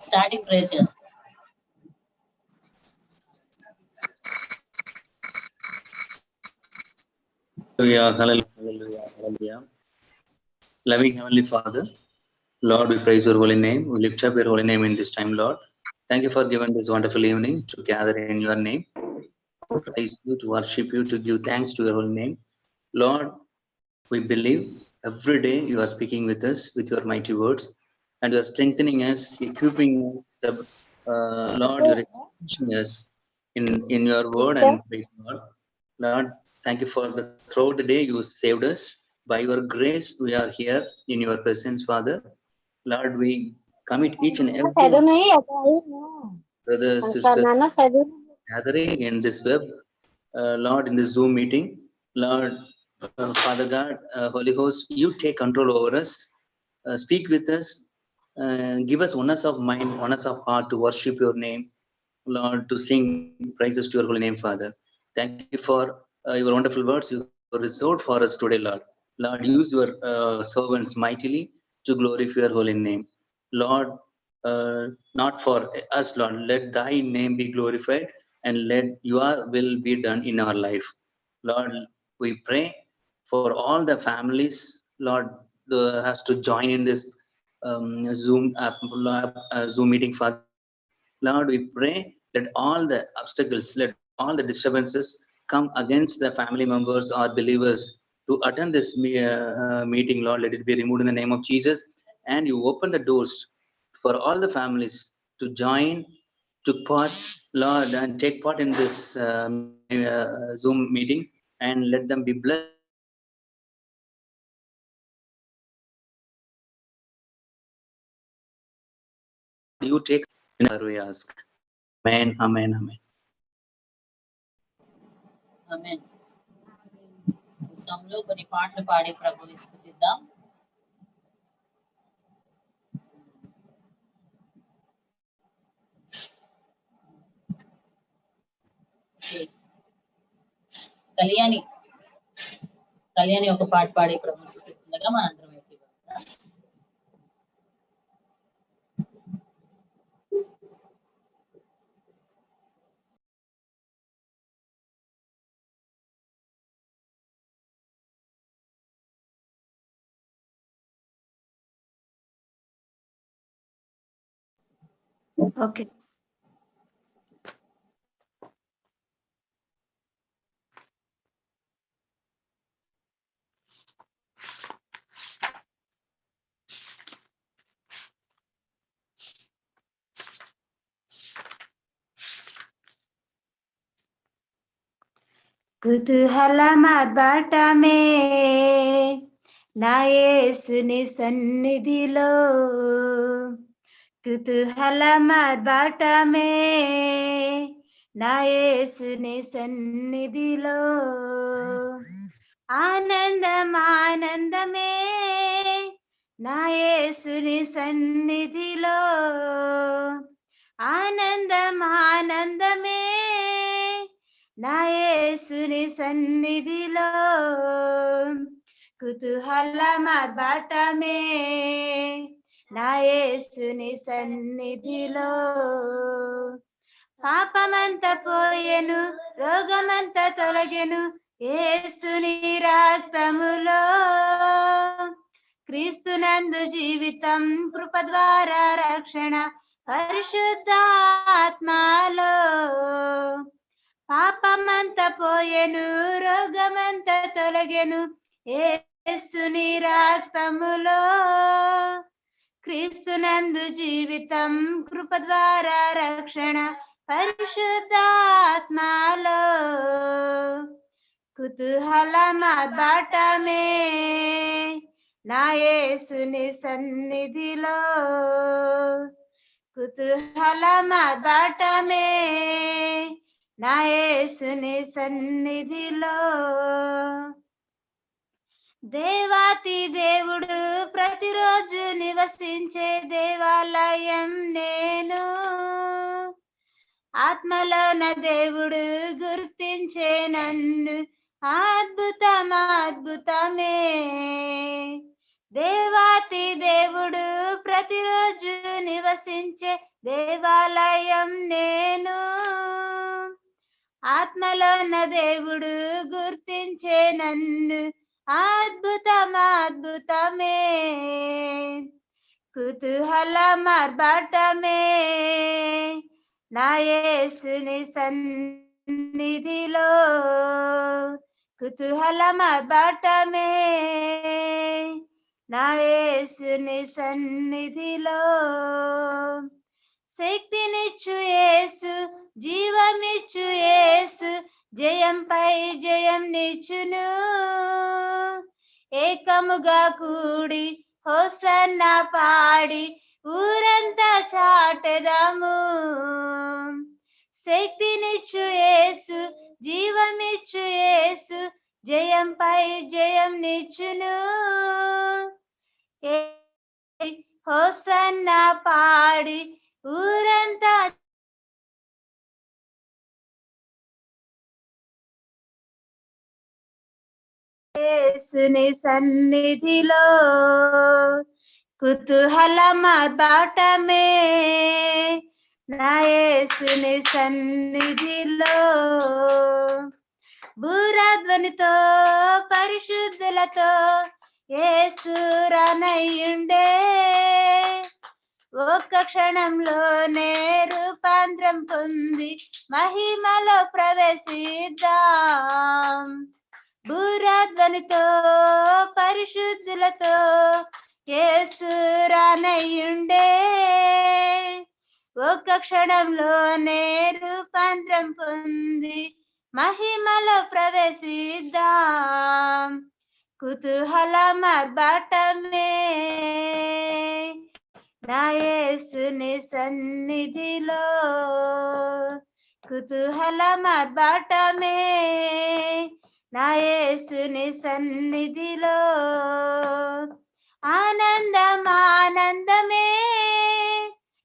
Starting ప్రే చేస్తాం. Hallelujah, hallelujah. Loving Heavenly Father, Lord, we praise your holy name. We lift up your holy name in this time, Lord. Thank you for giving this wonderful evening to gather in your name, to praise you, to worship you, to give thanks to your holy name. Lord, we believe every day you are speaking with us with your mighty words, and you are strengthening us, equipping us. Lord, you are establishing us in your word and faith, Lord. Lord, thank you for throughout the day you saved us. By your grace, we are here in your presence, Father. Lord, we commit each and every brothers, sisters gathering in this web, Lord, in this Zoom meeting. Lord, Father God, Holy Host, you take control over us. Speak with us. Give us oneness of mind, oneness of heart to worship your name, Lord, to sing praises to your holy name, Father. Thank you for your wonderful words you reserved for us today, Lord. Lord, use your servants mightily to glorify your holy name. Lord, not for us, Lord, let thy name be glorified and let your will be done in our life. Lord, we pray for all the families, Lord, has to join in this Zoom Zoom meeting, Father. Lord, we pray let all the obstacles, let all the disturbances come against the family members or believers to attend this meeting, Lord. Let it be removed in the name of Jesus. And you open the doors for all the families to join, to part, Lord, and take part in this Zoom meeting, and let them be blessed. You take, we ask. Amen, amen, amen. ఆమేన్. ఈ సమయంలో కొన్ని పాటలు పాడి ప్రభువుని స్తుతిద్దాం. కళ్యాణి ఒక పాట పాడి ప్రభువుని స్తుతిస్తుండగా మనందరం ఏకీభవిద్దాం. ఓకే. కుతూహలమార్భాటమే నా యేసుని సన్నిధిలో, కుతూహలమార్భాటమే నా యేసుని సన్నిధిలో, ఆనందం ఆనందమే నా యేసుని సన్నిధిలో, ఆనందం ఆనందమే నా యేసుని సన్నిధిలో, కుతూహలమార్భాటమే నా యేసుని సన్నిధిలో. పాపమంత పోయెను, రోగమంత తొలగెను యేసుని రక్తములో, క్రీస్తునందు జీవితం, కృప ద్వారా రక్షణ పరిశుద్ధాత్మలో. పాపమంత పోయెను, రోగమంత తొలగెను యేసుని రక్తములో, క్రీస్తునందు జీవితం, కృప ద్వారా రక్షణ పరిశుద్ధాత్మలో. కుతూహలమార్భాటమే నా యేసుని సన్నిధిలో, కుతూహలమార్భాటమే నా యేసుని సన్నిధిలో. దేవాతి దేవుడు ప్రతిరోజు నివసించే దేవాలయం నేను, ఆత్మలోన దేవుడు గుర్తించే నన్ను, అద్భుతం అద్భుతమే. దేవాతి దేవుడు ప్రతిరోజు నివసించే దేవాలయం నేను. ఆత్మలోన దేవుడు గుర్తించే నన్ను, అద్భుతం అద్భుతమే, కుతూహలం ఆర్భాటమే, నా యేసుని సన్నిధిలో కుతూహలం ఆర్భాటమే, నా యేసుని సన్నిధిలో. శక్తినిచ్చు యేసు, జీవమిచ్చు యేసు, జయంపై జయం నిచ్చును. ఏకముగా కూడి హోసన్నా పాడి ఊరంతా చాటెదము. శక్తినిచ్చు యేసు, జీవమిచ్చు యేసు, జయంపై జయం నిచ్చును. హోసన్నా పాడి ఊరంతా యేసుని సన్నిధిలో కుతూహలం ఆర్భాటమే, నా యేసుని సన్నిధిలో. బూరాధ్వనితో పరిశుద్ధులతో యేసు రానయ్యుండే, ఒక్క క్షణంలోనే రూపాంతరం పొంది మహిమలో ప్రవేశిద్దాం. బూరాధ్వనితో పరిశుద్ధులతో యేసు రానయ్యుండే, ఒక్క క్షణంలోనే రూపాంతరం పొంది మహిమలో ప్రవేశిద్దాం. కుతూహలం ఆర్భాటమే, నా యేసుని సన్నిధిలో కుతూహలం ఆర్భాటమే, నా యేసుని సన్నిధిలో. ఆనందం ఆనందమే,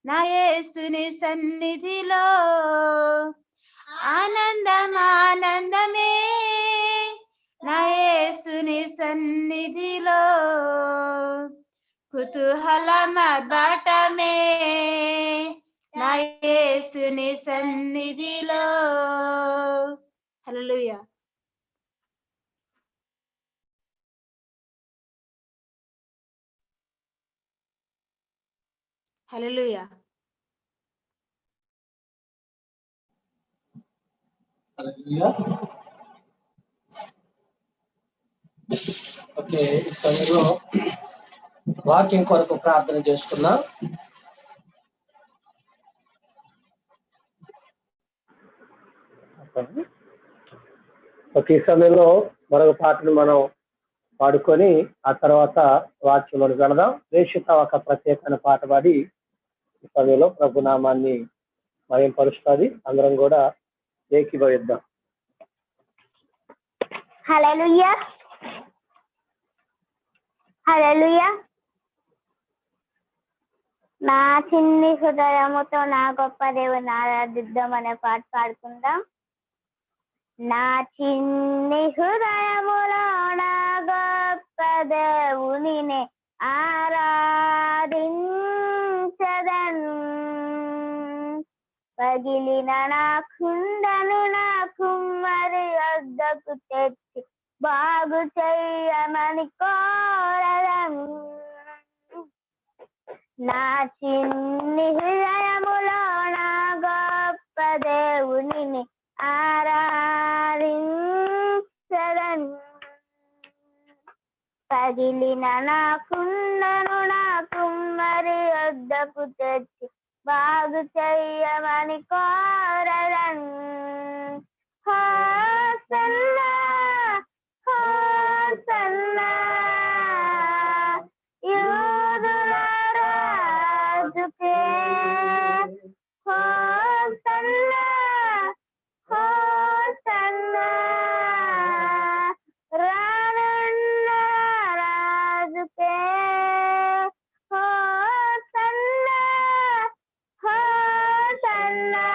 నా యేసుని సన్నిధిలో. ఆనందం ఆనందమే, నా యేసుని సన్నిధిలో. కుతూహలం ఆర్భాటమే, నా యేసుని సన్నిధిలో. హల్లెలూయా. హల్లెలూయా. ఓకే, ఈ సమయంలో వాక్యం కొరకు ప్రార్థన చేసుకున్నాం. ఈ సమయంలో మరొక పాటను మనం పాడుకొని ఆ తర్వాత వాక్యంలోకి వెళదాం. రేషిత ఒక ప్రత్యేకమైన పాట పాడి ఈ సమయంలో ప్రభునామాన్ని మయంపరుస్తుంది. అందరం కూడా ఏకీభవిద్దాం. హల్లెలూయా, హల్లెలూయా. నా చిన్ని హృదయముతో నా గొప్ప దేవుని ఆరాధిద్దాం అనే పాట పాడుకుందాం. నా చిన్ని హృదయములో నా గొప్ప దేవునినే ఆరాధించదను. పగిలిన నా కుండను నా కుమ్మరి వద్దకు తెచ్చి బాగు చెయ్యమని కోరదను. నా చిన్ని హృదయములో నా గొప్ప దేవునిని ఆరాధించదను. పగిలిన నా కుండను నా కుమ్మరి వద్దకు తెచ్చి బాగు చెయ్యమని కోరదను. హోసన్నా హోసన్నా యూదుల రాజుకే. హోసన్నా హోసన్నా రానున్న రాజుకే. హోసన్నా హోసన్నా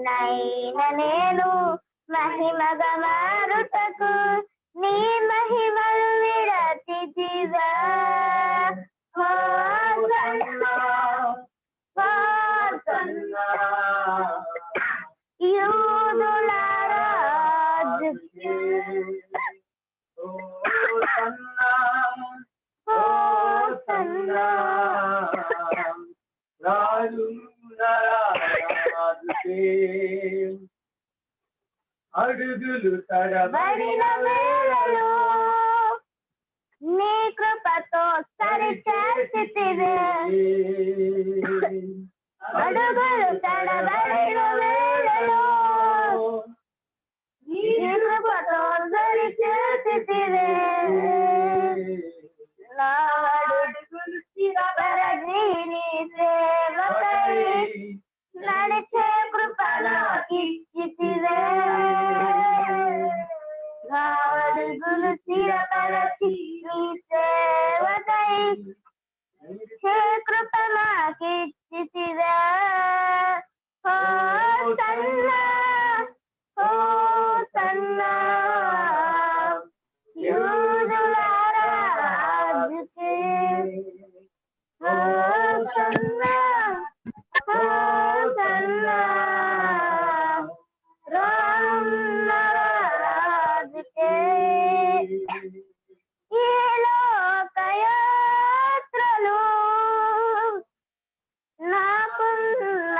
నైన నేను మహిమగా మారుటకు నీ మహిమలు విరచితివా. హోసన్నా హోసన్నా యూదుల రాజుకి హోసన్నా హోసన్నా అడుగులు తడబడిన వేళలో నీ కృపతో సరిచేసితివే. అడుగులు తడబడిన వేళలో నీ కృపతో సరిచేసితివే. నా అడుగులు స్థిరపరచి నీ సేవకై నడిచే కృప నాకిచ్చితివే. నా అడుగులు స్థిరపరచి నీ సేవకై నడిచే కృప నాకిచ్చితివే. హోసన్నా హోసన్నా యూదుల రాజుకి. హోసన్నా హోసన్నా రాజుకే. ఈ లోకయాత్రలు నాకున్న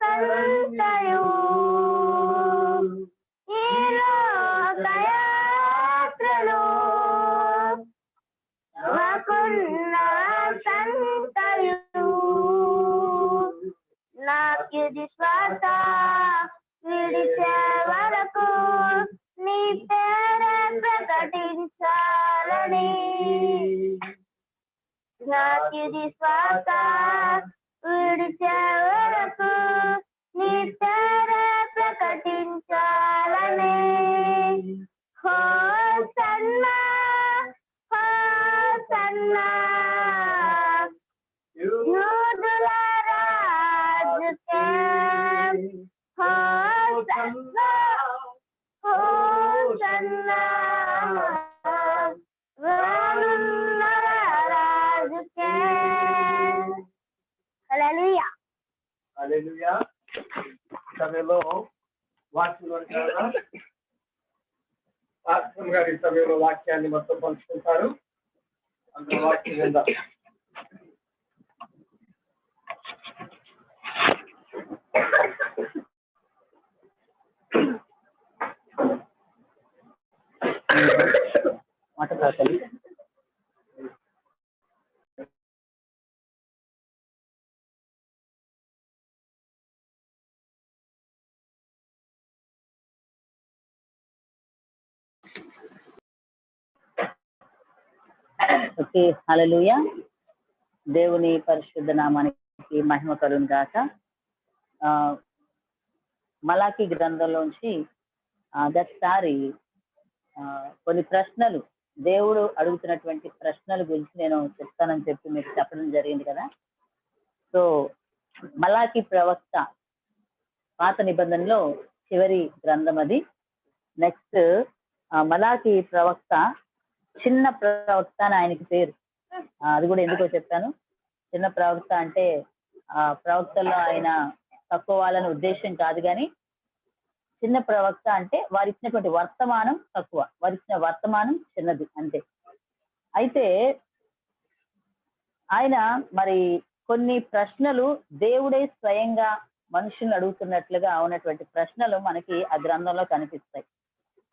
సంతయు. ఈ లోకయాత్రలు నాకున్న సంతయు. నాకిది శ్వాస విడిచే వరకు నీ పేరే ప్రకటించాలని. నాకిది శ్వాస విడిచే వరకు నీ పేరే ప్రకటించాలని. హోసన్నా హోసన్నా యూదుల రాజుకే. హోసన్నా హోసన్నా రానున్న రాజుకే. హల్లెలూయా. హల్లెలూయా. సమయంలో వాక్యం పాస్టర్ గారి సమయంలో వాక్యాన్ని మొత్తం పంచుకుంటారు. అందులో వాక్యం విందాం. ఓకే, హల్లెలూయా. దేవుని పరిశుద్ధ నామానికి మహిమ కలుగును గాక. మలాకి గ్రంథంలోంచి గతసారి కొన్ని ప్రశ్నలు, దేవుడు అడుగుతున్నటువంటి ప్రశ్నల గురించి నేను చెప్తానని చెప్పి మీకు చెప్పడం జరిగింది కదా. సో మలాకి ప్రవక్త పాత నిబంధనలో చివరి గ్రంథం అది. నెక్స్ట్ మలాకి ప్రవక్త చిన్న ప్రవక్త అని ఆయనకి పేరు. అది కూడా ఎందుకో చెప్తాను. చిన్న ప్రవక్త అంటే ప్రవక్తల్లో ఆయన తక్కువ వాళ్ళని ఉద్దేశం కాదు, కానీ చిన్న ప్రవక్త అంటే వారు ఇచ్చినటువంటి వర్తమానం తక్కువ, వారు ఇచ్చిన వర్తమానం చిన్నది అంతే. అయితే ఆయన మరి కొన్ని ప్రశ్నలు దేవుడే స్వయంగా మనుషుల్ని అడుగుతున్నట్లుగా ఉన్నటువంటి ప్రశ్నలు మనకి ఆ గ్రంథంలో కనిపిస్తాయి.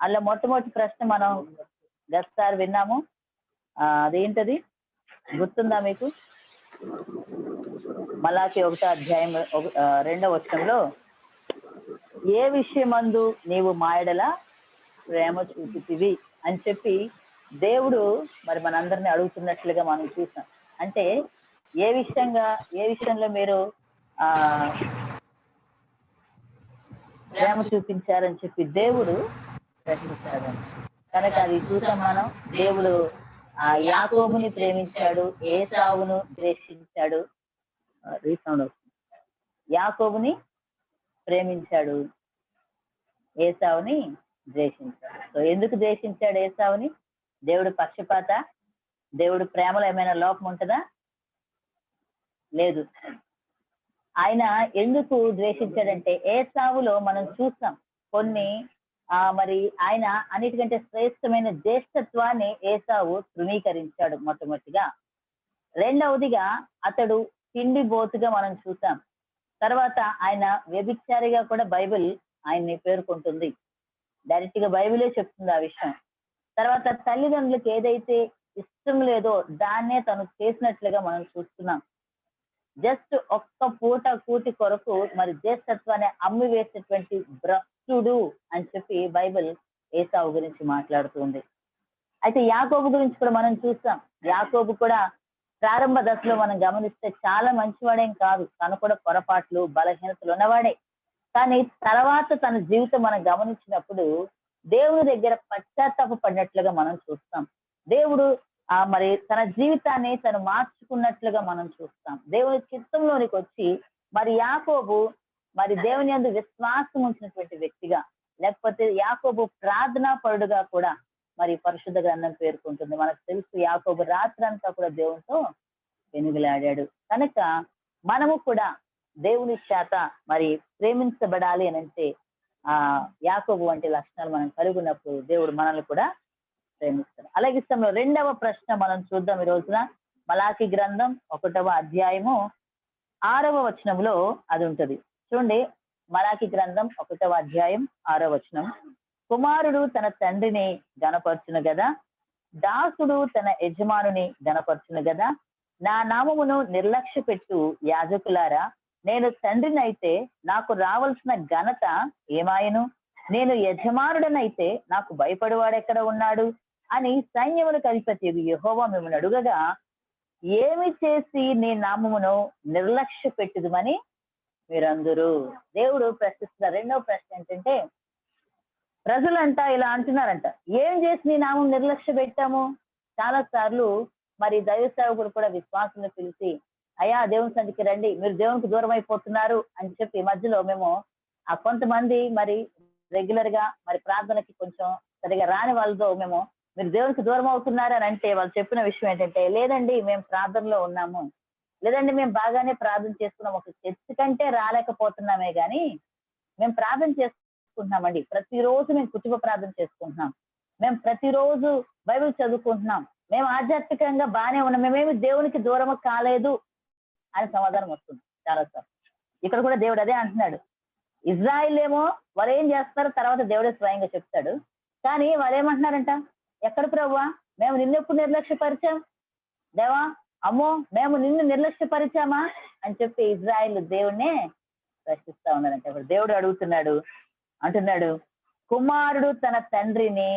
అలా మొట్టమొదటి ప్రశ్న మనం గతసారి విన్నాము. అదేంటది గుర్తుందా మీకు? మలాకి 1వ అధ్యాయం 2వ వచనంలో, ఏ విషయమందు నీవు మాయడల ప్రేమ చూపితివి అని చెప్పి దేవుడు మరి మనందరినీ అడుగుతున్నట్లుగా మనం చూసాం. అంటే ఏ విషయంలో మీరు ప్రేమ చూపించారని చెప్పి దేవుడు ప్రశ్నిస్తాడు. కనుక అది చూసాం మనం. దేవుడు యాకోబుని ప్రేమించాడు, ఏసావును ద్వేషించాడు. రీసౌండ్ వస్తుంది. యాకోబుని ప్రేమించాడు, ఏసావుని ద్వేషించాడు. సో ఎందుకు ద్వేషించాడు ఏసావుని? దేవుడు పక్షపాత? దేవుడు ప్రేమలో ఏమైనా లోపం ఉంటుందా? లేదు. ఆయన ఎందుకు ద్వేషించాడంటే ఏసావులో మనం చూస్తాం కొన్ని మరి ఆయన అన్నిటికంటే శ్రేష్టమైన జ్యేష్ఠత్వాన్ని ఏసావు తృణీకరించాడు మొట్టమొదటిగా. రెండవదిగా అతడు తిండి బోతుగా మనం చూసాం. తర్వాత ఆయన వ్యభిచారిగా కూడా బైబిల్ ఆయన్ని పేర్కొంటుంది. డైరెక్ట్ గా బైబిలే చెప్తుంది ఆ విషయం. తర్వాత తల్లిదండ్రులకు ఏదైతే ఇష్టం లేదో దాన్నే తను చేసినట్లుగా మనం చూస్తున్నాం. జస్ట్ ఒక్క పూట కూటి కొరకు మరి జ్యేష్ఠత్వాన్ని అమ్మి వేసేటువంటి భ్రష్టుడు అని చెప్పి బైబిల్ ఏసావు గురించి మాట్లాడుతుంది. అయితే యాకోబు గురించి కూడా మనం చూస్తాం. యాకోబు కూడా ప్రారంభ దశలో మనం గమనిస్తే చాలా మంచివాడేం కాదు, తను కూడా పొరపాట్లు బలహీనతలు ఉన్నవాడే. కానీ తర్వాత తన జీవితం మనం గమనించినప్పుడు దేవుని దగ్గర పశ్చాత్తాప పడినట్లుగా మనం చూస్తాం. దేవుడు మరి తన జీవితాన్ని తను మార్చుకున్నట్లుగా మనం చూస్తాం. దేవుని చిత్తంలోనికి వచ్చి మరి యాకోబు మరి దేవుని యందు విశ్వాసం ఉంచినటువంటి వ్యక్తిగా, లేకపోతే యాకోబు ప్రార్థనా పరుడుగా కూడా మరి పరిశుద్ధ గ్రంథం పేర్కొంటుంది. మనకు తెలుసు యాకోబు రాత్రంతా కూడా దేవునితో వెనుగులాడాడు. కనుక మనము కూడా దేవుని చేత మరి ప్రేమించబడాలి అని అంటే యాకోబు వంటి లక్షణాలు మనం కలిగి ఉన్నప్పుడు దేవుడు మనల్ని కూడా ప్రేమిస్తాడు. అలాగే ఇష్టంలో రెండవ ప్రశ్న మనం చూద్దాం ఈ రోజున. మలాకి గ్రంథం 1వ అధ్యాయము 6వ వచనంలో అది ఉంటది. చూడండి, మలాకి గ్రంథం 1వ అధ్యాయం 6వ వచనం. కుమారుడు తన తండ్రిని గణపరచును గదా, దాసుడు తన యజమానుని గణపరచును గదా. నా నామమును నిర్లక్ష్య పెట్టు యాజకులారా, నేను తండ్రినైతే నాకు రావాల్సిన ఘనత ఏమాయను? నేను యజమానుడనైతే నాకు భయపడేవాడెక్కడ ఉన్నాడు అని సైన్యములకు అధిపతి యెహోవా మిమ్మల్ని అడుగగా, ఏమి చేసి నీ నామమును నిర్లక్ష్య పెట్టుదుమని మీరందరూ. దేవుడు ప్రశ్నిస్తున్న రెండవ ప్రశ్న ఏంటంటే, ప్రజలంట ఇలా అంటున్నారంట, ఏం చేసి నీ నామం నిర్లక్ష్య పెట్టాము? చాలా సార్లు మరి దైవ సేవకులు కూడా విశ్వాసులను పిలిచి, అయ్యా దేవుని సన్నిధికి రండి, మీరు దేవునికి దూరం అయిపోతున్నారు అని చెప్పి మధ్యలో మేము కొంతమంది మరి రెగ్యులర్ గా మరి ప్రార్థనకి కొంచెం సరిగా రాని వాళ్ళతో మేము మీరు దేవునికి దూరం అవుతున్నారు అని అంటే వాళ్ళు చెప్పిన విషయం ఏంటంటే, లేదండి మేము ప్రార్థనలో ఉన్నాము, లేదండి మేము బాగానే ప్రార్థన చేసుకున్నాం, ఒక చర్చ్ కంటే రాలేకపోతున్నామే కానీ మేము ప్రార్థన చేసుకుంటున్నామండి, ప్రతిరోజు మేము కుటుంబ ప్రార్థన చేసుకుంటున్నాం, మేము ప్రతిరోజు బైబిల్ చదువుకుంటున్నాం, మేము ఆధ్యాత్మికంగా బాగానే ఉన్నాం, మేమేమి దేవునికి దూరం కాలేదు అని సమాధానం వస్తుంది చాలాసార్లు. ఇక్కడ కూడా దేవుడు అదే అంటున్నాడు. ఇజ్రాయిల్ ఏమో వాళ్ళు ఏం చేస్తారో తర్వాత దేవుడే స్వయంగా చెప్తాడు. కానీ వాళ్ళు ఏమంటున్నారంట, ఎక్కడ ప్రభువా మేము నిన్నెప్పుడు నిర్లక్ష్యపరిచాం, దేవా అమ్మో మేము నిన్ను నిర్లక్ష్యపరిచామా అని చెప్పి ఇజ్రాయిల్ దేవుడినే ప్రశ్నిస్తా ఉన్నారంట. ఇప్పుడు దేవుడు అంటున్నాడు, కుమారుడు తన తండ్రిని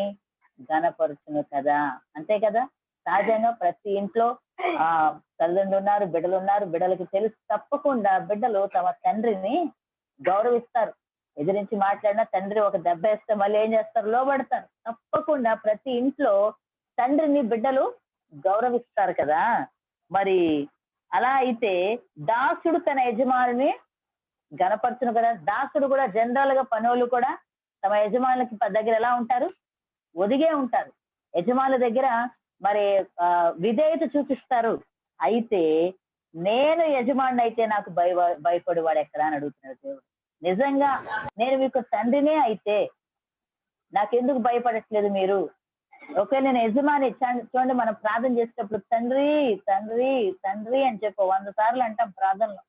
ఘనపరుచును కదా. అంతే కదా, సహజంగా ప్రతి ఇంట్లో తల్లిదండ్రులు ఉన్నారు, బిడ్డలు ఉన్నారు. బిడ్డలకి తెలుసు తప్పకుండా బిడ్డలు తమ తండ్రిని గౌరవిస్తారు. ఎదిరించి మాట్లాడినా తండ్రి ఒక దెబ్బ వేస్తే మళ్ళీ ఏం చేస్తారు, లోబడతారు. తప్పకుండా ప్రతి ఇంట్లో తండ్రిని బిడ్డలు గౌరవిస్తారు కదా. మరి అలా అయితే దాసుడు తన యజమానిని గణపరచును కదా. దాసుడు కూడా జనరల్ గా పనులు కూడా తమ యజమానులకి దగ్గర ఎలా ఉంటారు, ఒదిగే ఉంటారు. యజమానుల దగ్గర మరి విధేయత చూపిస్తారు. అయితే నేను యజమాని అయితే నాకు భయపడేవాడు ఎక్కడా అని అడుగుతున్నాడు దేవుడు. నిజంగా నేను మీకు తండ్రినే అయితే నాకెందుకు భయపడట్లేదు మీరు? ఓకే, నేను యజమాని. చూడండి, మనం ప్రార్థన చేసేటప్పుడు తండ్రి తండ్రి తండ్రి అని చెప్పి 100 సార్లు అంటాం ప్రార్థనలో.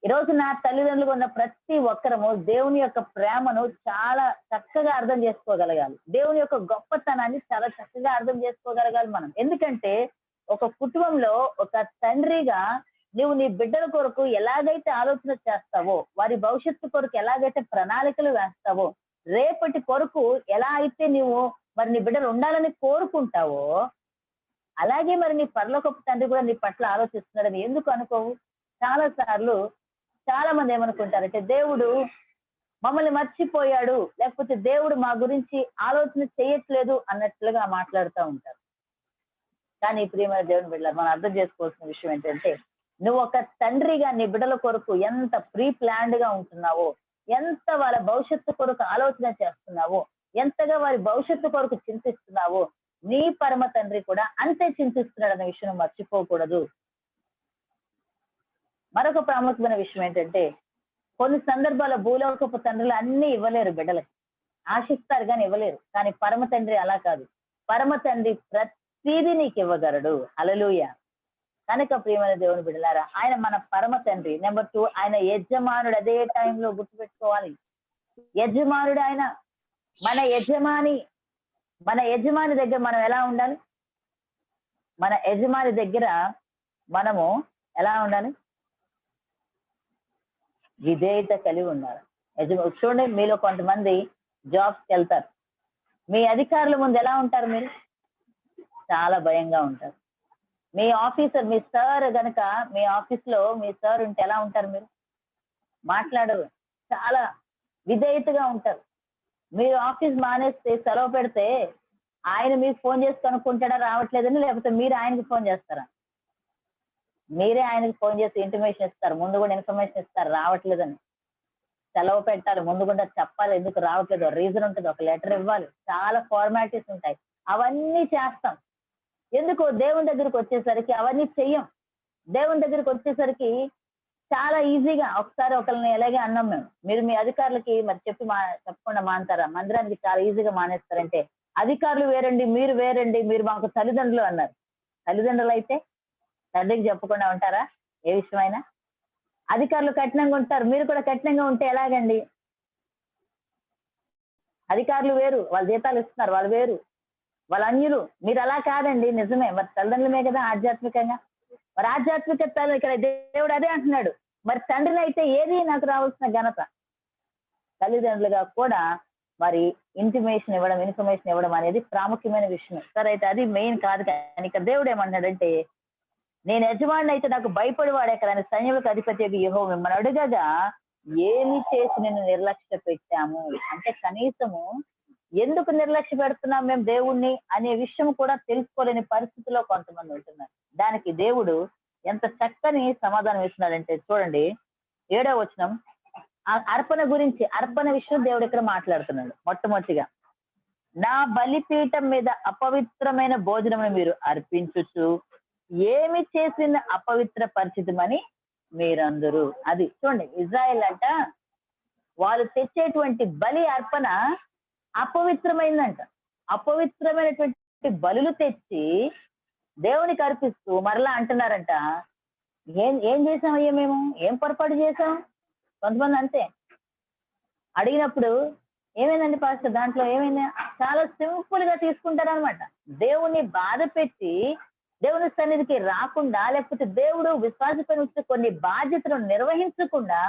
ఈరోజు నా తల్లిదండ్రులుగా ఉన్న ప్రతి ఒక్కరము దేవుని యొక్క ప్రేమను చాలా చక్కగా అర్థం చేసుకోగలగాలి. దేవుని యొక్క గొప్పతనాన్ని చాలా చక్కగా అర్థం చేసుకోగలగాలి మనం. ఎందుకంటే ఒక కుటుంబంలో ఒక తండ్రిగా నువ్వు నీ బిడ్డల కొరకు ఎలాగైతే ఆలోచన చేస్తావో, వారి భవిష్యత్తు కొరకు ఎలాగైతే ప్రణాళికలు వేస్తావో, రేపటి కొరకు ఎలా అయితే నువ్వు మరి నీ బిడ్డలు ఉండాలని కోరుకుంటావో, అలాగే మరి నీ పరలోకపు తండ్రి కూడా నీ పట్ల ఆలోచిస్తున్నాడని ఎందుకు అనుకోవు? చాలా సార్లు చాలా మంది ఏమనుకుంటారంటే దేవుడు మమ్మల్ని మర్చిపోయాడు, లేకపోతే దేవుడు మా గురించి ఆలోచన చేయట్లేదు అన్నట్లుగా మాట్లాడుతూ ఉంటారు. కానీ ప్రియమైన దేవుని బిడ్డలారా, మనం అర్థం చేసుకోవాల్సిన విషయం ఏంటంటే నువ్వు ఒక తండ్రిగా నీ బిడ్డల కొరకు ఎంత ప్రీ ప్లాన్డ్ గా ఉంటున్నావో, ఎంత వాళ్ళ భవిష్యత్తు కొరకు ఆలోచన చేస్తున్నావో, ఎంతగా వారి భవిష్యత్తు కొరకు చింతిస్తున్నావో, నీ పరమ తండ్రి కూడా అంతే చింతిస్తున్నాడు అన్న విషయం మర్చిపోకూడదు. మరొక ప్రాముఖ్యమైన విషయం ఏంటంటే, కొన్ని సందర్భాల్లో భూలోకపు తండ్రులు అన్ని ఇవ్వలేరు బిడ్డలకి, ఆశిస్తారు కానీ ఇవ్వలేరు. కానీ పరమ తండ్రి అలా కాదు. పరమ తండ్రి ప్రతిదీ నీకు ఇవ్వగలడు. హల్లెలూయా. కనుక ప్రియమైన దేవుని బిడ్డలారా, ఆయన మన పరమ తండ్రి. నెంబర్ 2, ఆయన యజమానుడు. అదే టైంలో గుర్తుపెట్టుకోవాలి, యజమానుడు ఆయన. మన యజమాని దగ్గర మనం ఎలా ఉండాలి? మన యజమాని దగ్గర మనము ఎలా ఉండాలి? విధేయత కలిగి ఉండాలి. చూడండి, మీలో కొంతమంది జాబ్స్కి వెళ్తారు, మీ అధికారుల ముందు ఎలా ఉంటారు? మీరు చాలా భయంగా ఉంటారు. మీ ఆఫీసర్, మీ సార్ గనక మీ ఆఫీస్ లో మీ సార్ ఉంటే ఎలా ఉంటారు? మీరు మాట్లాడరు, చాలా విధేయతగా ఉంటారు. మీరు ఆఫీస్ మానేస్తే సెలవు పెడితే ఆయన మీకు ఫోన్ చేసి కనుక్కుంటాడా రావట్లేదని, లేకపోతే మీరు ఆయనకి ఫోన్ చేస్తారా? మీరే ఆయనకి ఫోన్ చేసి ఇంటిమేషన్ ఇస్తారు, ముందు కూడా ఇన్ఫర్మేషన్ ఇస్తారు రావట్లేదని. సెలవు పెట్టాలి, ముందు కూడా చెప్పాలి ఎందుకు రావట్లేదు, రీజన్ ఉంటుంది, ఒక లెటర్ ఇవ్వాలి, చాలా ఫార్మాలిటీస్ ఉంటాయి. అవన్నీ చేస్తాం. ఎందుకు? దేవుని దగ్గరికి వచ్చేసరికి అవన్నీ చెయ్యం. దేవుని దగ్గరికి వచ్చేసరికి చాలా ఈజీగా, ఒకసారి ఒకరిని ఎలాగే అన్నాం మేము, మీరు మీ అధికారులకి మరి చెప్పకుండా మానతారా? మందిరానికి చాలా ఈజీగా మానేస్తారంటే, అధికారులు వేరండి, మీరు వేరండి, మీరు మాకు తల్లిదండ్రులు అన్నారు. తల్లిదండ్రులు అయితే తండ్రికి చెప్పకుండా ఉంటారా ఏ విషయమైనా? అధికారులు కఠినంగా ఉంటారు, మీరు కూడా కఠినంగా ఉంటే ఎలాగండి? అధికారులు వేరు, వాళ్ళ జీతాలు ఇస్తున్నారు, వాళ్ళు వేరు, వాళ్ళ అన్యులు. మీరు అలా కాదండి. నిజమే, మరి తల్లిదండ్రులమే కదా ఆధ్యాత్మికంగా. మరి ఆధ్యాత్మికత ఇక్కడ దేవుడు అదే అంటున్నాడు. మరి తండ్రిని అయితే ఏది నాకు రావాల్సిన ఘనత? తల్లిదండ్రులుగా కూడా మరి ఇంటిమేషన్ ఇవ్వడం, ఇన్ఫర్మేషన్ ఇవ్వడం అనేది ప్రాముఖ్యమైన విషయం. సరే, అయితే అది మెయిన్ కాదు. కానీ ఇక్కడ దేవుడు ఏమన్నాడంటే, నేను యజమాని అయితే నాకు భయపడివాడే కదా అని సైన్యులకు అధిపతి యెహోవా మిమ్మల్ని అడుగగా ఏమి చేసి నిన్ను నిర్లక్ష్య పెట్టాము అంటే, కనీసము ఎందుకు నిర్లక్ష్య పెడుతున్నాం మేము దేవుణ్ణి అనే విషయం కూడా తెలుసుకోలేని పరిస్థితిలో కొంతమంది ఉంటున్నారు. దానికి దేవుడు ఎంత చక్కని సమాధానం ఇస్తున్నాడంటే, చూడండి 7వ వచనం, ఆ అర్పణ గురించి, అర్పణ విషయం దేవుడు ఇక్కడ మాట్లాడుతున్నాడు. మొట్టమొదటిగా, నా బలిపీఠం మీద అపవిత్రమైన భోజనమును మీరు అర్పించుచు ఏమి చేసిన అపవిత్ర పరిచితమని మీరందరూ. అది చూడండి, ఇజ్రాయెల్ అంట వాళ్ళు తెచ్చేటువంటి బలి అర్పణ అపవిత్రమైందంట. అపవిత్రమైనటువంటి బలులు తెచ్చి దేవునికి అర్పిస్తూ మరలా అంటున్నారంట, ఏం చేసామయ్యా మేము, ఏం పొరపాటు చేసాం? కొంతమంది అంతే అడిగినప్పుడు, ఏమైందండి పాస్టర్ దాంట్లో ఏమైంది, చాలా సింపుల్ గా తీసుకుంటారనమాట. దేవుణ్ణి బాధ పెట్టి దేవుని సన్నిధికి రాకుండా, లేకపోతే దేవుడు విశ్వాసపైన వచ్చి కొన్ని బాధ్యతలను నిర్వహించకుండా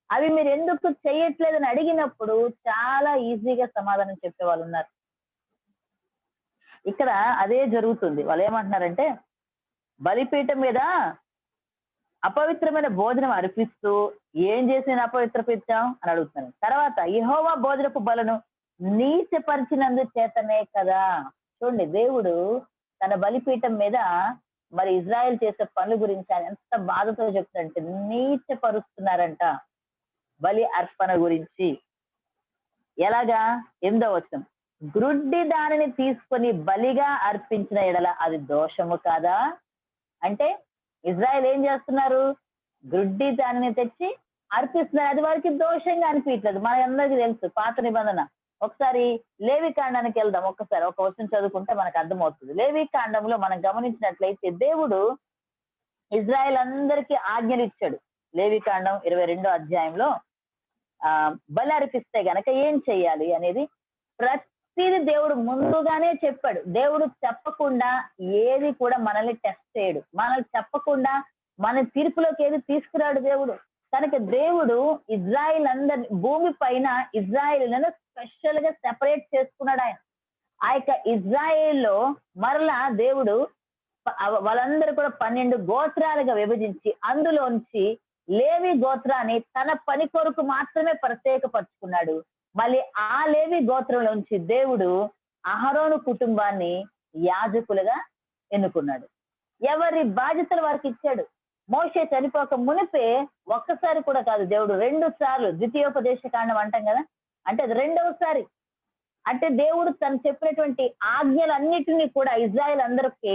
అవి మీరు ఎందుకు చేయట్లేదని అడిగినప్పుడు చాలా ఈజీగా సమాధానం చెప్పే వాళ్ళు ఉన్నారు. ఇక్కడ అదే జరుగుతుంది. వాళ్ళు ఏమంటున్నారంటే, బలిపీఠం మీద అపవిత్రమైన భోజనం అర్పిస్తూ ఏం చేసి అపవిత్రపించాం అని అడుగుతున్నాను. తర్వాత, యెహోవా భోజనపు బలను నీచపరిచినందు చేతనే కదా. చూడండి, దేవుడు తన బలిపీఠం మీద మరి ఇజ్రాయెల్ చేసే పనుల గురించి ఆయన ఎంత బాధతో చెప్తాడంటే, నీచపరుస్తున్నారంట బలి అర్పణ గురించి. ఎలాగా? 8వ వచనం, గ్రుడ్డి దానిని తీసుకొని బలిగా అర్పించిన ఎడల అది దోషము కాదా? అంటే ఇజ్రాయెల్ ఏం చేస్తున్నారు? గ్రుడ్డి దానిని తెచ్చి అర్పిస్తున్నారు. అది వారికి దోషంగా అనిపించలేదు. మన అందరికీ తెలుసు పాత నిబంధన. ఒకసారి లేవి కాండానికి వెళ్దాం. ఒక్కసారి ఒక వచనం చదువుకుంటే మనకు అర్థమవుతుంది. లేవి కాండంలో మనం గమనించినట్లయితే దేవుడు ఇజ్రాయెల్ అందరికీ ఆజ్ఞలు ఇచ్చాడు. లేవి కాండం 22వ అధ్యాయంలో బలి అర్పిస్తే గనక ఏం చెయ్యాలి అనేది ప్రతిదీ దేవుడు ముందుగానే చెప్పాడు. దేవుడు చెప్పకుండా ఏది కూడా మనల్ని టెస్ట్ చేయడు. మనల్ని చెప్పకుండా మన తీర్పులోకి ఏది తీసుకురాడు దేవుడు. కనుక దేవుడు ఇజ్రాయిల్ అందరి భూమి పైన ఇజ్రాయిలను స్పెషల్ గా సెపరేట్ చేసుకున్నాడు. ఆయన ఆ యొక్క ఇజ్రాయిల్లో మరలా దేవుడు వాళ్ళందరూ కూడా 12 గోత్రాలుగా విభజించి అందులోంచి లేవి గోత్రాన్ని తన పని కొరకు మాత్రమే ప్రత్యేకపరుచుకున్నాడు. మళ్ళీ ఆ లేవి గోత్రంలోంచి దేవుడు అహరోను కుటుంబాన్ని యాజకులుగా ఎన్నుకున్నాడు. ఎవరి బాధ్యతలు వారికి ఇచ్చాడు. మోషే చనిపోక మునిపే ఒక్కసారి కూడా కాదు, దేవుడు 2 సార్లు, ద్వితీయోపదేశ కాండం అంటాం కదా, అంటే అది 2వసారి. అంటే దేవుడు తను చెప్పినటువంటి ఆజ్ఞలన్నిటినీ కూడా ఇజ్రాయెల్ అందరికి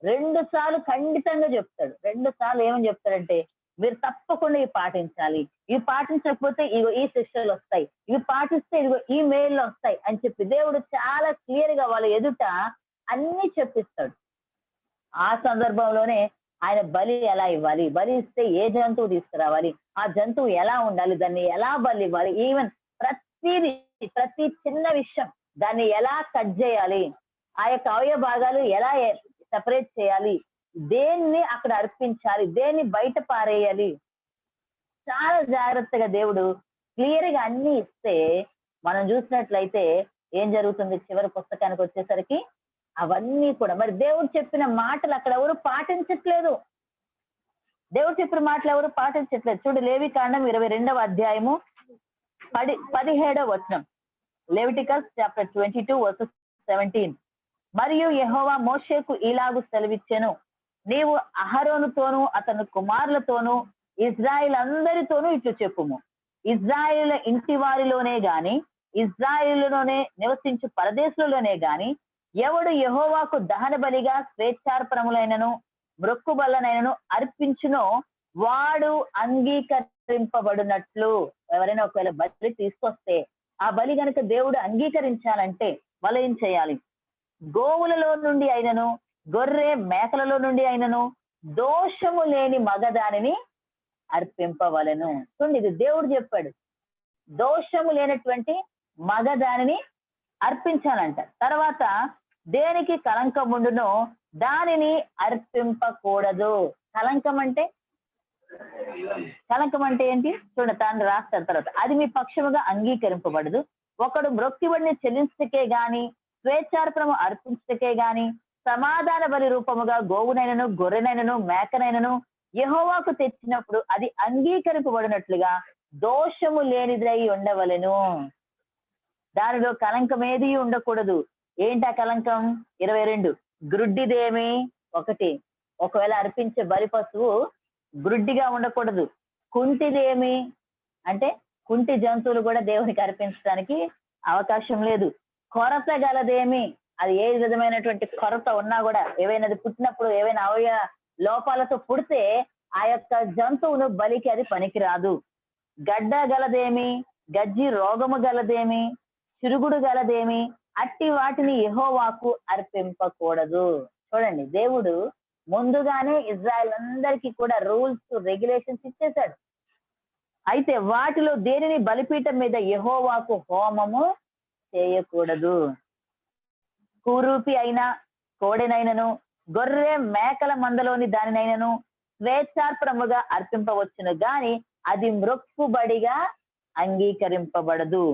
2 సార్లు ఖండితంగా చెప్తాడు. 2 సార్లు ఏమని చెప్తాడంటే, మీరు తప్పకుండా ఇవి పాటించాలి, ఇవి పాటించకపోతే ఇగో ఈ శిక్షలు వస్తాయి, ఇవి పాటిస్తే ఇదిగో ఈ మేళ్ళు వస్తాయి అని చెప్పి దేవుడు చాలా క్లియర్ గా వాళ్ళ ఎదుట అన్ని చెప్పిస్తాడు. ఆ సందర్భంలోనే ఆయన బలి ఎలా ఇవ్వాలి, బలి ఇస్తే ఏ జంతువు తీసుకురావాలి, ఆ జంతువు ఎలా ఉండాలి, దాన్ని ఎలా బలి ఇవ్వాలి, ఈవెన్ ప్రతి చిన్న విషయం, దాన్ని ఎలా కట్ చేయాలి, ఆ యొక్క అవయవ భాగాలు ఎలా సెపరేట్ చేయాలి, దేన్ని అక్కడ అర్పించాలి, దేన్ని బయట పారేయాలి, చాలా జాగ్రత్తగా దేవుడు క్లియర్ గా అన్ని ఇస్తే మనం చూసినట్లయితే ఏం జరుగుతుంది, చివరి పుస్తకానికి వచ్చేసరికి అవన్నీ కూడా మరి దేవుడు చెప్పిన మాటలు అక్కడ ఎవరు పాటించట్లేదు. దేవుడు చెప్పిన మాటలు ఎవరు పాటించట్లేదు. చూడు, లేవికాండం 22వ అధ్యాయము 17వ వచనం. Leviticus chapter 22 versus 17. మరియు యెహోవా మోషేకు ఇలాగు సెలవిచ్చెను, నీవు అహరోనుతోనూ అతని కుమారులతోనూ ఇజ్రాయిల్ అందరితోనూ ఇట్లు చెప్పుము, ఇజ్రాయిల్ ఇంటి వారిలోనే గాని ఇజ్రాయిల్లోనే నివసించు పరదేశులలోనే గాని ఎవడు యెహోవాకు దహన బలిగా స్వేచ్ఛార్పణములైనను మ్రొక్కుబళ్ళనైనను అర్పించునో వాడు అంగీకరింపబడినట్లు. ఎవరైనా ఒకవేళ బలి తీసుకొస్తే ఆ బలి గనుక దేవుడు అంగీకరించాలంటే వాళ్ళు ఏం చేయాలి, గోవులలో నుండి అయినను గొర్రె మేకలలో నుండి అయినను దోషము లేని మగదానిని అర్పింపవలెను. చూడండి, ఇది దేవుడు చెప్పాడు, దోషము లేనటువంటి మగదానిని అర్పించాలంట. తర్వాత దేనికి కలంకం ఉండునో దానిని అర్పింపకూడదు. కలంకం అంటే ఏంటి చూడండి, తాను రాస్తారు తర్వాత, అది మీ పక్షముగా అంగీకరింపబడదు. ఒకడు మ్రొక్కిబడిని చెల్లించకే గాని స్వేచ్ఛార్పణము అర్పించకే గాని సమాధాన బలి రూపముగా గోవునైనను గొర్రెనైనను మేకనైనను యెహోవాకు తెచ్చినప్పుడు అది అంగీకరింపబడినట్లుగా దోషము లేనిదై ఉండవలెను. దానిలో కలంకం ఏది ఉండకూడదు. ఏంటా కలంకం? 22, గ్రుడ్డిదేమి 1. ఒకవేళ అర్పించే బలి పశువు గ్రుడ్డిగా ఉండకూడదు. కుంటిదేమి అంటే కుంటి జంతువులు కూడా దేవునికి అర్పించడానికి అవకాశం లేదు. కొరత గలదేమి, అది ఏ విధమైనటువంటి కొరత ఉన్నా కూడా, ఏవైనా పుట్టినప్పుడు ఏవైనా అవయవ లోపాలతో పుడితే ఆ యొక్క జంతువును బలికి అది పనికిరాదు. గడ్డ గలదేమి, గజ్జి రోగము గలదేమి, చిరుగుడు గలదేమి, అట్టి వాటిని యెహోవాకు అర్పింపకూడదు. చూడండి, దేవుడు ముందుగానే ఇజ్రాయెల్ అందరికీ కూడా రూల్స్ రెగ్యులేషన్స్ ఇచ్చేశాడు. అయితే వాటిలో దేనిని బలిపీఠం మీద యెహోవాకు హోమము చేయకూడదు. కూరూపి అయినా కోడెనైనను గొర్రె మేకల మందలోని దానినైనను స్వేచ్ఛార్పణముగా అర్పింపవచ్చును గాని అది మ్రొక్కుబడిగా అంగీకరింపబడదు.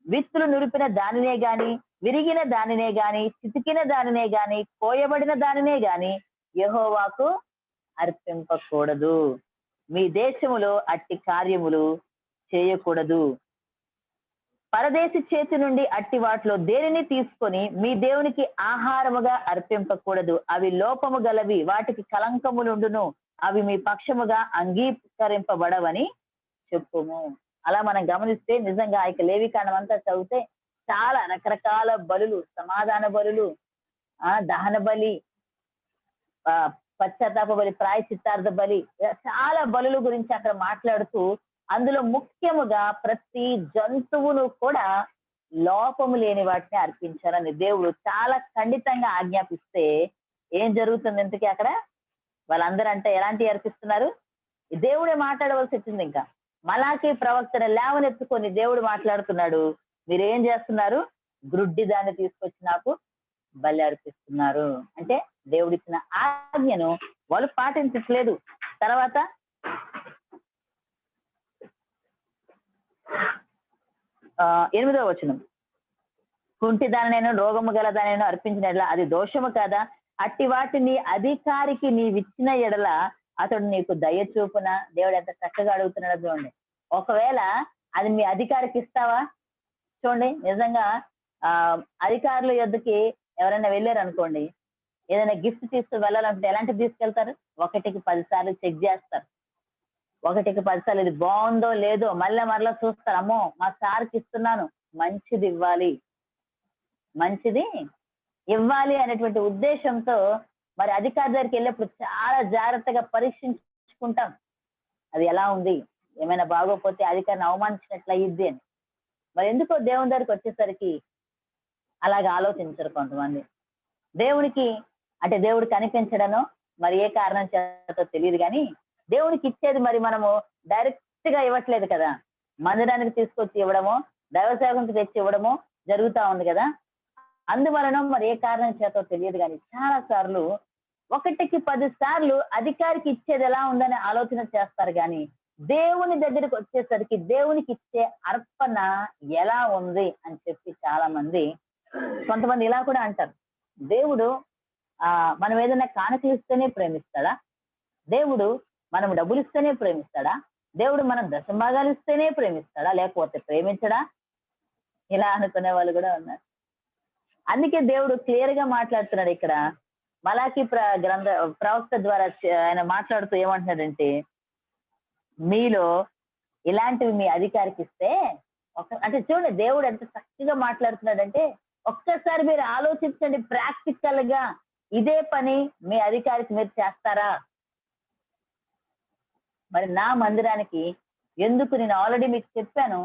విత్తులు నురిపిన దానినే గాని విరిగిన దానినే గాని చితికిన దానినే గాని కోయబడిన దానినే గాని యెహోవాకు అర్పింపకూడదు. మీ దేశములో అట్టి కార్యములు చేయకూడదు. పరదేశి చేతి నుండి అట్టి వాటిలో దేనిని తీసుకొని మీ దేవునికి ఆహారముగా అర్పింపకూడదు. అవి లోపము గలవి, వాటికి కలంకములుండును, అవి మీ పక్షముగా అంగీకరింపబడవని చెప్పుము. అలా మనం గమనిస్తే నిజంగా ఆ యొక్క లేవికాండం అంతా చదివితే చాలా రకరకాల బలులు, సమాధాన బలులు, దహన బలి, పశ్చాత్తాప బలి, ప్రాయశ్చిత్తార్థ బలి, చాలా బలుల గురించి అక్కడ మాట్లాడుతూ అందులో ముఖ్యముగా ప్రతి జంతువును కూడా లోపము లేని వాటిని అర్పించాలని దేవుడు చాలా ఖండితంగా ఆజ్ఞాపిస్తే ఏం జరుగుతుంది? ఇంతకీ అక్కడ వాళ్ళందరూ అంటే ఎలాంటి అర్పిస్తున్నారు? దేవుడే మాట్లాడవలసి వచ్చింది. ఇంకా మలాకి ప్రవక్తను లేవనెత్తుకొని దేవుడు మాట్లాడుతున్నాడు, మీరేం చేస్తున్నారు? గ్రుడ్డి దాన్ని తీసుకొచ్చి నాకు బలి అర్పిస్తున్నారు. అంటే దేవుడిచ్చిన ఆజ్ఞను వాళ్ళు పాటించట్లేదు. తర్వాత 8వ వచనం, కుంటి దానినైనా రోగము గల దానినైనా అర్పించిన ఎడల అది దోషము కాదా? అట్టి వాటిని అధికారికి నీవిచ్చిన ఎడల అతడు నీకు దయ చూపున. దేవుడు ఎంత చక్కగా అడుగుతున్నాడు చూడండి. ఒకవేళ అది మీ అధికారికి ఇస్తావా? చూడండి, నిజంగా అధికారుల యొద్దకి ఎవరైనా వెళ్ళారు అనుకోండి, ఏదైనా గిఫ్ట్ తీసుకు వెళ్ళాలంటే ఎలాంటివి తీసుకెళ్తారు? ఒకటికి 10 సార్లు చెక్ చేస్తారు. ఒకటికి 10 సార్లు ఇది బాగుందో లేదో మరలా చూస్తారు. అమ్మో మా సార్కి ఇస్తున్నాను, మంచిది ఇవ్వాలి అనేటువంటి ఉద్దేశంతో మరి అధికారి దగ్గరికి వెళ్ళినప్పుడు చాలా జాగ్రత్తగా పరీక్షించుకుంటాం. అది ఎలా ఉంది, ఏమైనా బాగోకపోతే అధికారిని అవమానించినట్లు అయ్యిద్ది అని. మరి ఎందుకో దేవుని దగ్గరికి వచ్చేసరికి అలాగ ఆలోచించరు కొంతమంది. దేవునికి అంటే దేవుడు కనిపించడనో మరి ఏ కారణం చేతో తెలియదు, కానీ దేవునికి ఇచ్చేది మరి మనము డైరెక్ట్ గా ఇవ్వట్లేదు కదా. మందిరానికి తీసుకొచ్చి ఇవ్వడమో, దైవసేవకునికి తెచ్చి ఇవ్వడమో జరుగుతా ఉంది కదా. అందువలన మరి ఏ కారణం చేతో తెలియదు, కానీ చాలా సార్లు ఒకటికి 10 సార్లు అధికారికి ఇచ్చేది ఎలా ఉందని ఆలోచన చేస్తారు, కానీ దేవుని దగ్గరికి వచ్చేసరికి దేవునికి ఇచ్చే అర్పణ ఎలా ఉంది అని చెప్పి చాలా మంది కొంతమంది ఇలా కూడా అంటారు. దేవుడు మనం ఏదైనా కానుకలు ఇస్తేనే ప్రేమిస్తాడా, దేవుడు మనం డబ్బులు ఇస్తేనే ప్రేమిస్తాడా, దేవుడు మనం దశభాగాలు ఇస్తేనే ప్రేమిస్తాడా, లేకపోతే ప్రేమించడా, ఇలా అనుకునే వాళ్ళు కూడా ఉన్నారు. అందుకే దేవుడు క్లియర్ గా మాట్లాడుతున్నాడు ఇక్కడ. మలాకి ప్రవక్త ద్వారా ఆయన మాట్లాడుతూ ఏమంటున్నాడంటే, మీలో ఇలాంటివి మీ అధికారికి ఇస్తే అంటే చూడండి దేవుడు ఎంత చక్కగా మాట్లాడుతున్నాడంటే, ఒక్కసారి మీరు ఆలోచించండి, ప్రాక్టికల్ గా ఇదే పని మీ అధికారికి మీరు చేస్తారా? మరి నా మందిరానికి ఎందుకు, నేను ఆల్రెడీ మీకు చెప్పాను,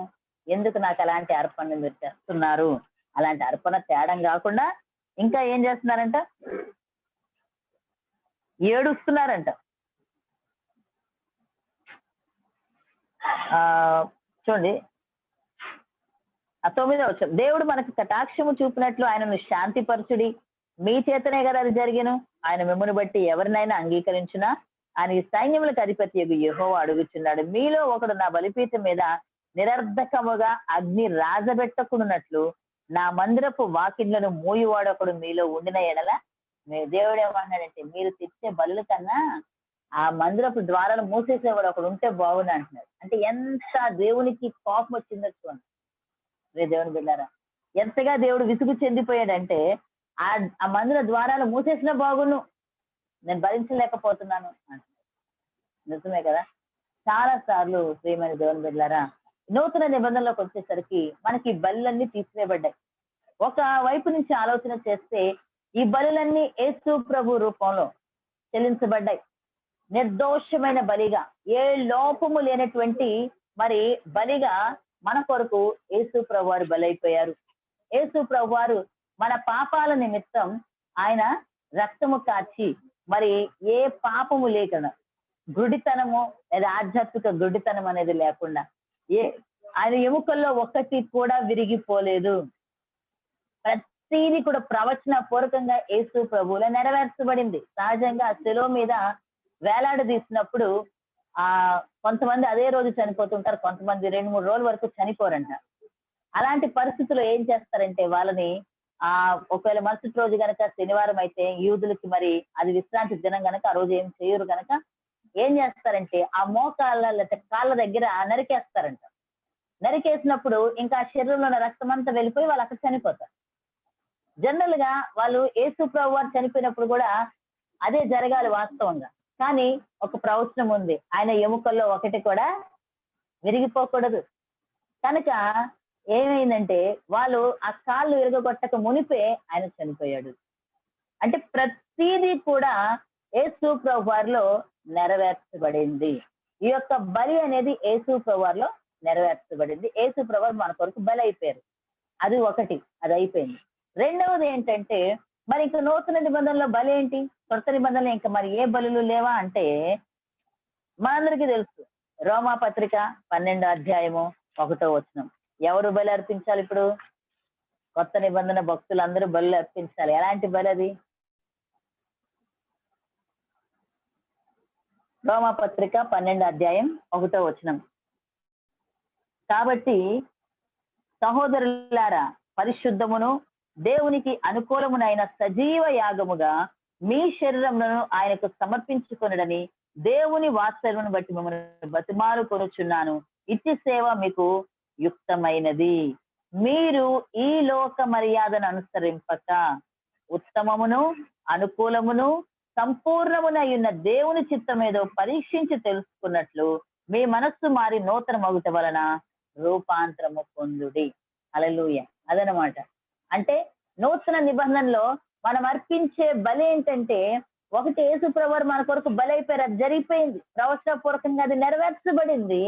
ఎందుకు నాకు అలాంటి అర్పణ మీరు చేస్తున్నారు? అలాంటి అర్పణ తేడం కాకుండా ఇంకా ఏం చేస్తున్నారంట, ఏడుస్తున్నారంట. చూడండి 9వ వచనం, దేవుడు మనకు కటాక్షము చూపినట్లు ఆయనను శాంతిపరచుడి, మీ చేతనే కదా అది జరిగెను. ఆయన మిమ్మును బట్టి ఎవరినైనా అంగీకరించునా ఆయన సైన్యములకు అధిపతి యెహోవా అడుగుచున్నాడు, మీలో ఒకడు నా బలిపీఠం మీద నిరర్ధకముగా అగ్ని రాజబెట్టకున్నట్లు నా మందిరపు వాకిళ్లను మూయివాడు ఒకడు మీలో ఉండిన ఎడల. దేవుడు ఏమన్నాడంటే, మీరు తెచ్చే బలుల కన్నా ఆ మందిరపు ద్వారాలు మూసేసేవాడు ఒకడు ఉంటే బాగుంది అంటున్నాడు. అంటే ఎంత దేవునికి కోపం వచ్చిందో చూడండి దేవుని బిడ్డారా, ఎంతగా దేవుడు విసుగు చెందిపోయాడంటే, ఆ మందిర ద్వారాలు మూసేసినా బాగును, నేను భరించలేకపోతున్నాను అంటున్నాడు. నిజమే కదా. చాలా సార్లు ప్రియమైన దేవుని బిడ్డలారా, నూతన నిబంధనలోకి వచ్చేసరికి మనకి ఈ బలులన్నీ తీసివేయబడ్డాయి. ఒక వైపు నుంచి ఆలోచన చేస్తే ఈ బలులన్నీ యేసు ప్రభు రూపంలో చెల్లించబడ్డాయి. నిర్దోషమైన బలిగా, ఏ లోపము లేనటువంటి మరి బలిగా మన కొరకు యేసు ప్రభు వారు బలైపోయారు. యేసు ప్రభు వారు మన పాపాల నిమిత్తం ఆయన రక్తము కార్చి మరి ఏ పాపము లేకుండా, గుడితనము లేదా ఆధ్యాత్మిక గుడితనం అనేది లేకుండా, ఆయన ఎముకల్లో ఒక్కటి కూడా విరిగిపోలేదు. ప్రతిదీ కూడా ప్రవచన పూర్వకంగా యేసు ప్రభువులో నెరవేర్చబడింది. సహజంగా శిలువ మీద వేలాడదీసినప్పుడు కొంతమంది అదే రోజు చనిపోతుంటారు, కొంతమంది 2-3 రోజుల వరకు చనిపోరంట. అలాంటి పరిస్థితుల్లో ఏం చేస్తారంటే, వాళ్ళని ఒకవేళ మరుసటి రోజు కనుక శనివారం అయితే యూదులకి మరి అది విశ్రాంతి దినం కనుక ఆ రోజు ఏం చేయరు కనుక ఏం చేస్తారంటే ఆ మోకాళ్ళ లేకపోతే కాళ్ళ దగ్గర నరికేస్తారంట. నరికేసినప్పుడు ఇంకా శరీరంలో ఉన్న రక్తం అంతా వెళ్ళిపోయి వాళ్ళు అక్కడ చనిపోతారు. జనరల్ గా వాళ్ళు యేసు ప్రభు వారు చనిపోయినప్పుడు కూడా అదే జరగాలి వాస్తవంగా. కానీ ఒక ప్రవచనం ఉంది, ఆయన ఎముకల్లో ఒకటి కూడా విరిగిపోకూడదు. కనుక ఏమైందంటే వాళ్ళు ఆ కాళ్ళు విరగొట్టక మునిపే ఆయన చనిపోయాడు. అంటే ప్రతిదీ కూడా యేసు ప్రభు వారిలో నెరవేర్చబడింది. ఈ యొక్క బలి అనేది యేసు ప్రభు వారిలో నెరవేర్చబడింది. యేసు ప్రభు వారు మన కొరకు బలి అయిపోయారు. అది ఒకటి, అది అయిపోయింది. రెండవది ఏంటంటే, మరి ఇంకా నూతన నిబంధనలో బలి ఏంటి? కొత్త నిబంధనలు ఇంకా మరి ఏ బలులు లేవా అంటే, మనందరికీ తెలుసు రోమా పత్రిక 12వ అధ్యాయము 1వ వచనం. ఎవరు బలి అర్పించాలి? ఇప్పుడు కొత్త నిబంధన భక్తులందరూ బలు అర్పించాలి. ఎలాంటి బలి అది? రోమా పత్రిక 12వ అధ్యాయం 1వ వచనం. కాబట్టి సహోదరులారా, పరిశుద్ధమును దేవునికి అనుకూలమునైన సజీవ యాగముగా మీ శరీరములను ఆయనకు సమర్పించుకొనడని దేవుని వాత్సల్యమును బట్టి మిమ్మల్ని బతిమాలు కొనుచున్నాను. ఇట్టి సేవ మీకు యుక్తమైనది. మీరు ఈ లోక మర్యాదను అనుసరింపక ఉత్తమమును అనుకూలమును సంపూర్ణమునై ఉన్న దేవుని చిత్తం ఏదో పరీక్షించి తెలుసుకున్నట్లు మీ మనస్సు మారి నూతన మగుట వలన రూపాంతరము పొందుడి. హల్లెలూయా. అదనమాట. అంటే నూతన నిబంధనలో మనం అర్పించే బలి ఏంటంటే, ఒకటి యేసుప్రభువారు మన కొరకు బలి అయిపోయారు, అది జరిగిపోయింది, ప్రవచనపూర్వకంగా అది నెరవేర్చబడింది.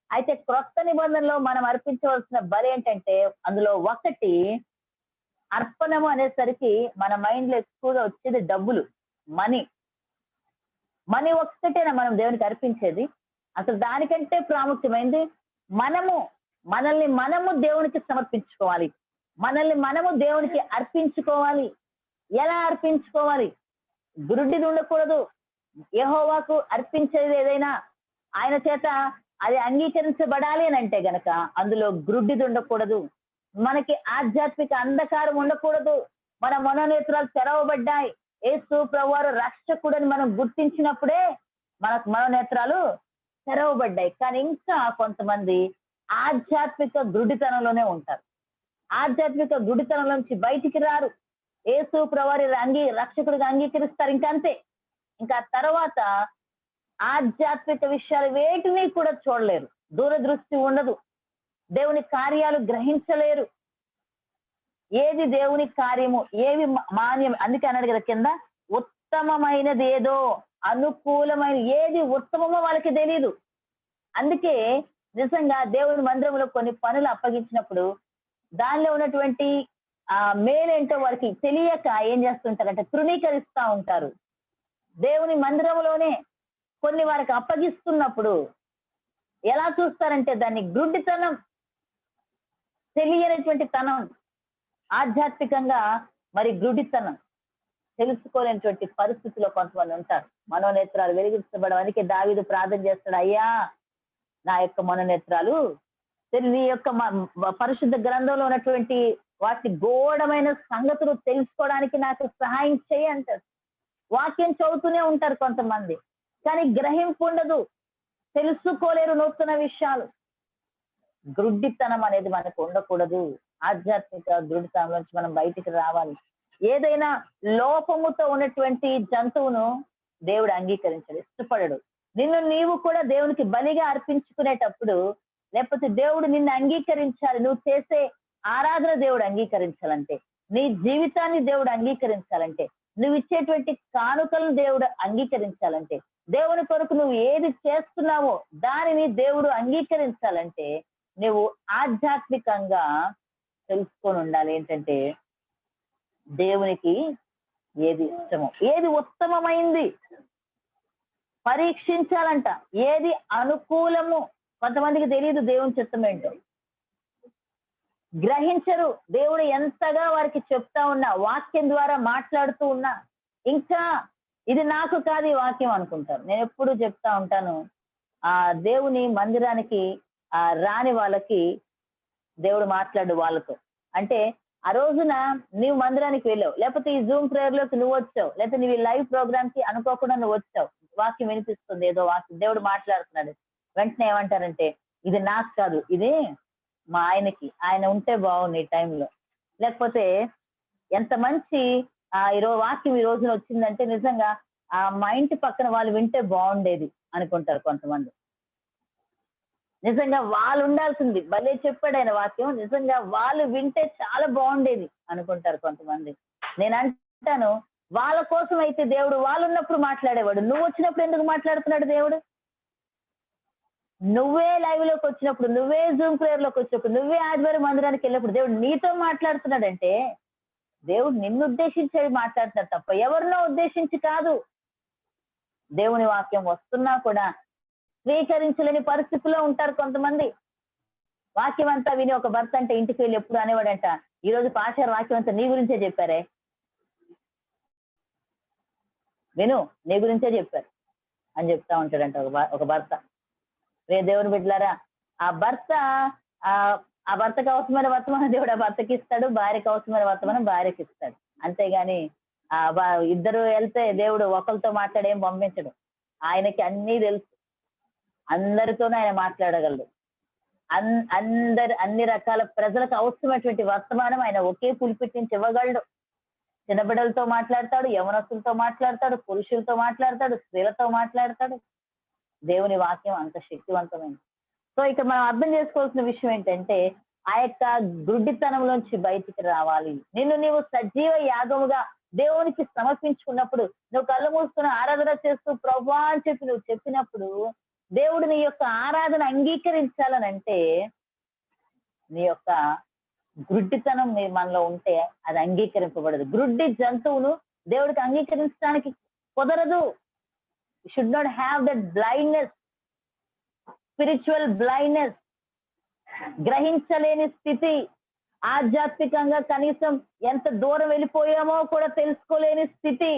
అయితే క్రొత్త నిబంధనలో మనం అర్పించవలసిన బలి ఏంటంటే, అందులో ఒకటి అర్పణము అనేసరికి మన మైండ్ లో ఎక్కువగా వచ్చేది డబ్బులు, మనీ ఒక్కటేనా మనం దేవునికి అర్పించేది? అసలు దానికంటే ప్రాముఖ్యమైనది మనల్ని దేవునికి సమర్పించుకోవాలి, మనము దేవునికి అర్పించుకోవాలి. ఎలా అర్పించుకోవాలి? గురుడిది ఉండకూడదు. యెహోవాకు అర్పించేది ఏదైనా ఆయన చేత అది అంగీకరించబడాలి అని అంటే గనక అందులో గురుడిది ఉండకూడదు. మనకి ఆధ్యాత్మిక అంధకారం ఉండకూడదు. మన మనోనేత్రాలు తెరవబడ్డాయి, యేసు ప్రభువారు రక్షకుడని మనం గుర్తించినప్పుడే మనకు మనోనేత్రాలు తెరవబడ్డాయి. కానీ ఇంకా కొంతమంది ఆధ్యాత్మిక గురుడితనంలోనే ఉంటారు. ఆధ్యాత్మిక గుడితనం నుంచి బయటికి రారు. యేసు ప్రభువారి రక్షకుడిగా అంగీకరిస్తారు, ఇంకా అంతే. ఇంకా తర్వాత ఆధ్యాత్మిక విషయాలు వేటిని కూడా చూడలేరు, దూరదృష్టి ఉండదు, దేవుని కార్యాలు గ్రహించలేరు. ఏది దేవుని కార్యము, ఏవి మాన్యం, అందుకే అన్నాడు కదా కింద, ఉత్తమమైనది ఏదో, అనుకూలమైన ఏది ఉత్తమమో వాళ్ళకి తెలియదు. అందుకే నిజంగా దేవుని మందిరంలో కొన్ని పనులు అప్పగించినప్పుడు దానిలో ఉన్నటువంటి మేలేంటో వారికి తెలియక ఏం చేస్తుంటారంటే తృణీకరిస్తా ఉంటారు. దేవుని మందిరంలోనే కొన్ని వారికి అప్పగిస్తున్నప్పుడు ఎలా చూస్తారంటే దాన్ని గుడ్డితనం, తెలియనటువంటి తనం, ఆధ్యాత్మికంగా మరి గుడ్డితనం, తెలుసుకోలేనటువంటి పరిస్థితిలో కొంతమంది ఉంటారు. మనోనేత్రాలు వెలిగించబడడానికి దావీదు ప్రార్థన చేస్తాడు, అయ్యా నా యొక్క మనోనేత్రాలు నీ యొక్క పరిశుద్ధ గ్రంథంలో ఉన్నటువంటి వాటి గోడమైన సంగతులు తెలుసుకోవడానికి నాకు సహాయం చేయి అంటారు. వాక్యం చదువుతూనే ఉంటారు కొంతమంది, కానీ గ్రహింపు ఉండదు, తెలుసుకోలేరు నూతన విషయాలు. గుడ్డితనం అనేది మనకు ఉండకూడదు. ఆధ్యాత్మిక గుడ్డితనం నుంచి మనం బయటికి రావాలి. ఏదైనా లోపముతో ఉన్నటువంటి జంతువును దేవుడు అంగీకరించడు, ఇష్టపడడు. నిన్ను నీవు కూడా దేవునికి బలిగా అర్పించుకునేటప్పుడు, లేకపోతే దేవుడు నిన్ను అంగీకరించాలి, నువ్వు చేసే ఆరాధన దేవుడు అంగీకరించాలంటే, నీ జీవితాన్ని దేవుడు అంగీకరించాలంటే, నువ్వు ఇచ్చేటువంటి కానుకలను దేవుడు అంగీకరించాలంటే, దేవుని కొరకు నువ్వు ఏది చేస్తున్నావో దానిని దేవుడు అంగీకరించాలంటే నువ్వు ఆధ్యాత్మికంగా తెలుసుకొని ఉండాలి. ఏంటంటే దేవునికి ఏది ఇష్టమో, ఏది ఉత్తమమైంది పరీక్షించాలంట, ఏది అనుకూలము. కొంతమందికి తెలియదు దేవుని చిత్తం ఏంటో, గ్రహించరు. దేవుడు ఎంతగా వారికి చెప్తా ఉన్నా, వాక్యం ద్వారా మాట్లాడుతూ ఉన్నా ఇంకా ఇది నాకు కాదు ఈ వాక్యం అనుకుంటారు. నేను ఎప్పుడు చెప్తా ఉంటాను, దేవుని మందిరానికి రాని వాళ్ళకి దేవుడు మాట్లాడు వాళ్ళతో. అంటే ఆ రోజున నీవు మందిరానికి వెళ్ళావు, లేకపోతే ఈ జూమ్ ప్రేయర్ లోకి నువ్వు వచ్చావు, లేకపోతే నీవు లైవ్ ప్రోగ్రామ్ కి అనుకోకుండా నువ్వు వచ్చావు, వాక్యం వినిపిస్తుంది, ఏదో వాక్యం దేవుడు మాట్లాడుతున్నాడు. వెంటనే ఏమంటారంటే ఇది నాకు కాదు, ఇది మా ఆయనకి, ఆయన ఉంటే బాగుంది ఈ టైంలో. లేకపోతే ఎంత మంచి ఈరోజు వాక్యం ఈ రోజున వచ్చిందంటే నిజంగా మా ఇంటి పక్కన వాళ్ళు వింటే బాగుండేది అనుకుంటారు కొంతమంది. నిజంగా వాళ్ళు ఉండాల్సింది, భలే చెప్పాడు ఆయన వాక్యం, నిజంగా వాళ్ళు వింటే చాలా బాగుండేది అనుకుంటారు కొంతమంది. నేను అంటాను, వాళ్ళ కోసం అయితే దేవుడు వాళ్ళు ఉన్నప్పుడు మాట్లాడేవాడు, నువ్వు వచ్చినప్పుడు ఎందుకు మాట్లాడుతున్నాడు దేవుడు? నువ్వే లైవ్ లోకి వచ్చినప్పుడు, నువ్వే జూమ్ ప్రేయర్ లోకి వచ్చినప్పుడు, నువ్వే ఆదివారం మందిరానికి వెళ్ళినప్పుడు దేవుడు నీతో మాట్లాడుతున్నాడంటే దేవుడు నిన్ను ఉద్దేశించి మాట్లాడుతున్నాడు తప్ప ఎవరినో ఉద్దేశించి కాదు. దేవుని వాక్యం వస్తున్నా కూడా స్వీకరించలేని పరిస్థితిలో ఉంటారు కొంతమంది. వాక్యం అంతా విని ఒక భర్త అంటే ఇంటికి వెళ్ళి ఎప్పుడు అనేవాడంట, ఈ రోజు పాస్టర్ వాక్యం అంతా నీ గురించే చెప్పారే, విను నీ గురించే చెప్పారు అని చెప్తా ఉంటాడంట ఒక భర్త. దేవుని బిడ్డలారా, ఆ భర్తకు అవసరమైన వర్తమానం దేవుడు ఆ భర్తకి ఇస్తాడు, భార్యకు అవసరమైన వర్తమానం భార్యకి ఇస్తాడు. అంతేగాని ఇద్దరు వెళ్తే దేవుడు ఒకరితో మాట్లాడేం పంపించడు. ఆయనకి అన్నీ తెలుసు, అందరితోనూ ఆయన మాట్లాడగలడు. అన్ని రకాల ప్రజలకు అవసరమైనటువంటి వర్తమానం ఆయన ఒకే పులిపిట్ నుంచి ఇవ్వగలడు. చిన్నబిడ్డలతో మాట్లాడతాడు, యవనస్తులతో మాట్లాడతాడు, పురుషులతో మాట్లాడతాడు, స్త్రీలతో మాట్లాడతాడు. దేవుని వాక్యం అంత శక్తివంతమైంది. సో ఇక మనం అర్థం చేసుకోవాల్సిన విషయం ఏంటంటే ఆ యొక్క గుడ్డితనంలోంచి బయటికి రావాలి. నిన్ను నీవు సజీవ యాగముగా దేవునికి సమర్పించుకున్నప్పుడు, నువ్వు కళ్ళు మూసుకుని ఆరాధన చేస్తూ ప్రభువా అని చెప్పి నువ్వు చెప్పినప్పుడు దేవుడు నీ యొక్క ఆరాధన అంగీకరించాలనంటే నీ యొక్క గుడ్డితనం మనలో ఉంటే అది అంగీకరింపబడదు. గుడ్డి జంతువును దేవుడికి అంగీకరించడానికి కుదరదు. Should not have that blindness, spiritual blindness, గ్రహించలేని స్థితి, ఆధ్యాత్మికంగా కనీసం ఎంత దూరం వెళ్ళిపోయామో కూడా తెలుసుకోలేని స్థితి.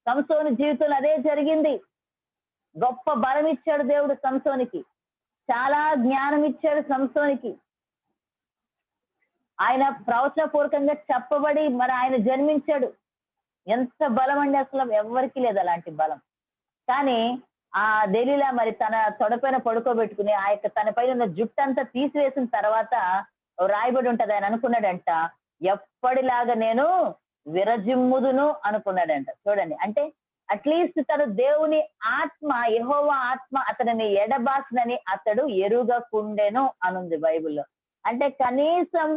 సంసోను జీవితంలో అదే జరిగింది. గొప్ప బలం ఇచ్చాడు దేవుడు సంసోనికి, చాలా జ్ఞానం ఇచ్చాడు సంసోనికి. ఆయన ప్రవచన పూర్వకంగా చెప్పబడి మరి ఆయన జన్మించాడు. ఎంత బలం అండి, అసలు ఎవరికి లేదు అలాంటి బలం. కానీ ఆ దెలీలా మరి తన తొడపైన పడుకోబెట్టుకుని ఆ యొక్క తన పైన ఉన్న జుట్టంతా తీసివేసిన తర్వాత రాయబడి ఉంటది, ఆయన అనుకున్నాడంట ఎప్పటిలాగా నేను విరజిమ్ముదును అనుకున్నాడంట. చూడండి, అంటే అట్లీస్ట్ తను దేవుని ఆత్మ, యెహోవా ఆత్మ అతనిని ఎడబాసినని అతడు ఎరుగకుండెను అనుంది బైబిల్లో. అంటే కనీసం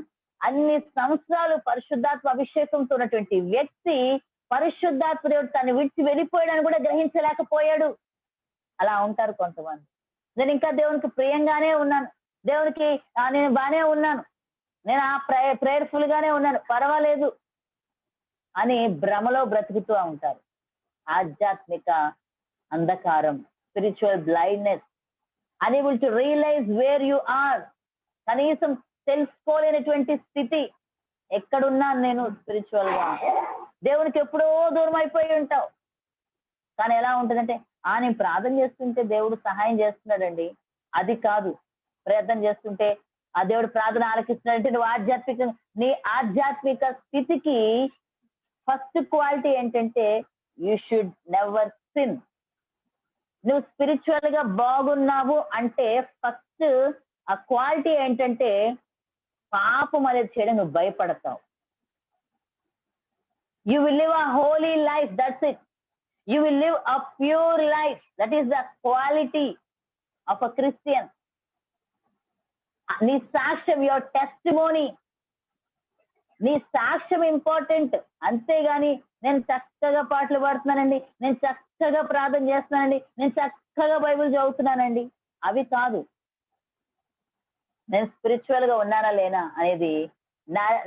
అన్ని సంవత్సరాలు పరిశుద్ధాత్మ అభిషేకంతో ఉన్నటువంటి వ్యక్తి పరిశుద్ధాత్మ దేవుడు తను విడిచి వెళ్ళిపోయాడని కూడా గ్రహించలేకపోయాడు. అలా ఉంటారు కొంతమంది. నేను ఇంకా దేవునికి ప్రియంగానే ఉన్నాను, దేవునికి నేను బానే ఉన్నాను, నేను ఆ ప్రేయర్ఫుల్ గానే ఉన్నాను, పర్వాలేదు అని భ్రమలో బ్రతుకుతూ ఉంటారు. ఆధ్యాత్మిక అంధకారం, spiritual blindness, unable to realise where you are, కనీసం తెలుసుకోలేనటువంటి స్థితి. ఎక్కడున్నాను నేను స్పిరిచువల్ గా? దేవునికి ఎప్పుడో దూరం అయిపోయి ఉంటావు. కానీ ఎలా ఉంటుందంటే నేను ప్రార్థన చేస్తుంటే దేవుడు సహాయం చేస్తున్నాడండి, అది కాదు. ప్రార్థన చేస్తుంటే ఆ దేవుడు ప్రార్థన ఆలకిస్తున్నాడంటే నువ్వు నీ ఆధ్యాత్మిక స్థితికి ఫస్ట్ క్వాలిటీ ఏంటంటే యూ షుడ్ నెవర్ సిన్. నువ్వు స్పిరిచువల్ గా బాగున్నావు అంటే ఫస్ట్ ఆ క్వాలిటీ ఏంటంటే పాపం అనేది చేయడం నువ్వు భయపడతావు. You will live a holy life, that's it. You will live a pure life. That is the quality of a Christian. నీ సాక్ష్యం, your testimony, నీ సాక్ష్యం ఇంపార్టెంట్. అంతేగాని నేను చక్కగా పాటలు పాడుతున్నానండి, నేను చక్కగా ప్రార్థన చేస్తున్నానండి, నేను చక్కగా బైబిల్ చదువుతున్నానండి, అవి కాదు. నేను స్పిరిచువల్ గా ఉన్నానా లేనా అనేది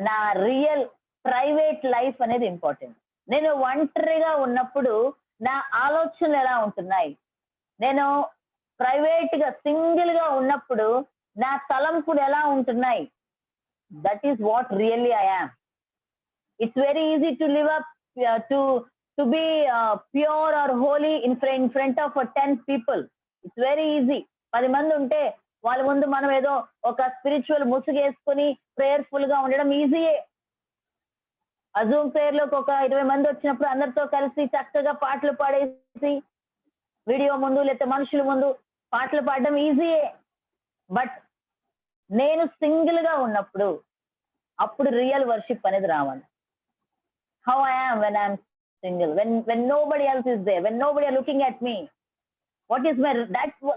నా రియల్ ప్రైవేట్ లైఫ్ అనేది ఇంపార్టెంట్. నేను ఒంటరిగా ఉన్నప్పుడు నా ఆలోచనలు ఎలా ఉంటున్నాయి, నేను ప్రైవేట్ గా సింగిల్ గా ఉన్నప్పుడు నా తలంపులు ఎలా ఉంటున్నాయి, that is what really I am. It's very easy to live up to be pure or holy in front of 10 people. It's very easy. 10 మంది ఉంటే వాళ్ళ ముందు మనం ఏదో ఒక స్పిరిచువల్ ముసుగేసుకుని ప్రేయర్ఫుల్ గా ఉండడం ఈజీయే. అజూమ్ ప్రేయర్ లోకి ఒక 20 మంది వచ్చినప్పుడు అందరితో కలిసి చక్కగా పాటలు పాడేసి వీడియో ముందు లేకపోతే మనుషుల ముందు పాటలు పాడడం ఈజీయే. బట్ నేను సింగిల్ గా ఉన్నప్పుడు అప్పుడు రియల్ వర్షిప్ అనేది రావాలి. How I am when I'm single, when nobody else is there, when nobody are looking at me, what is my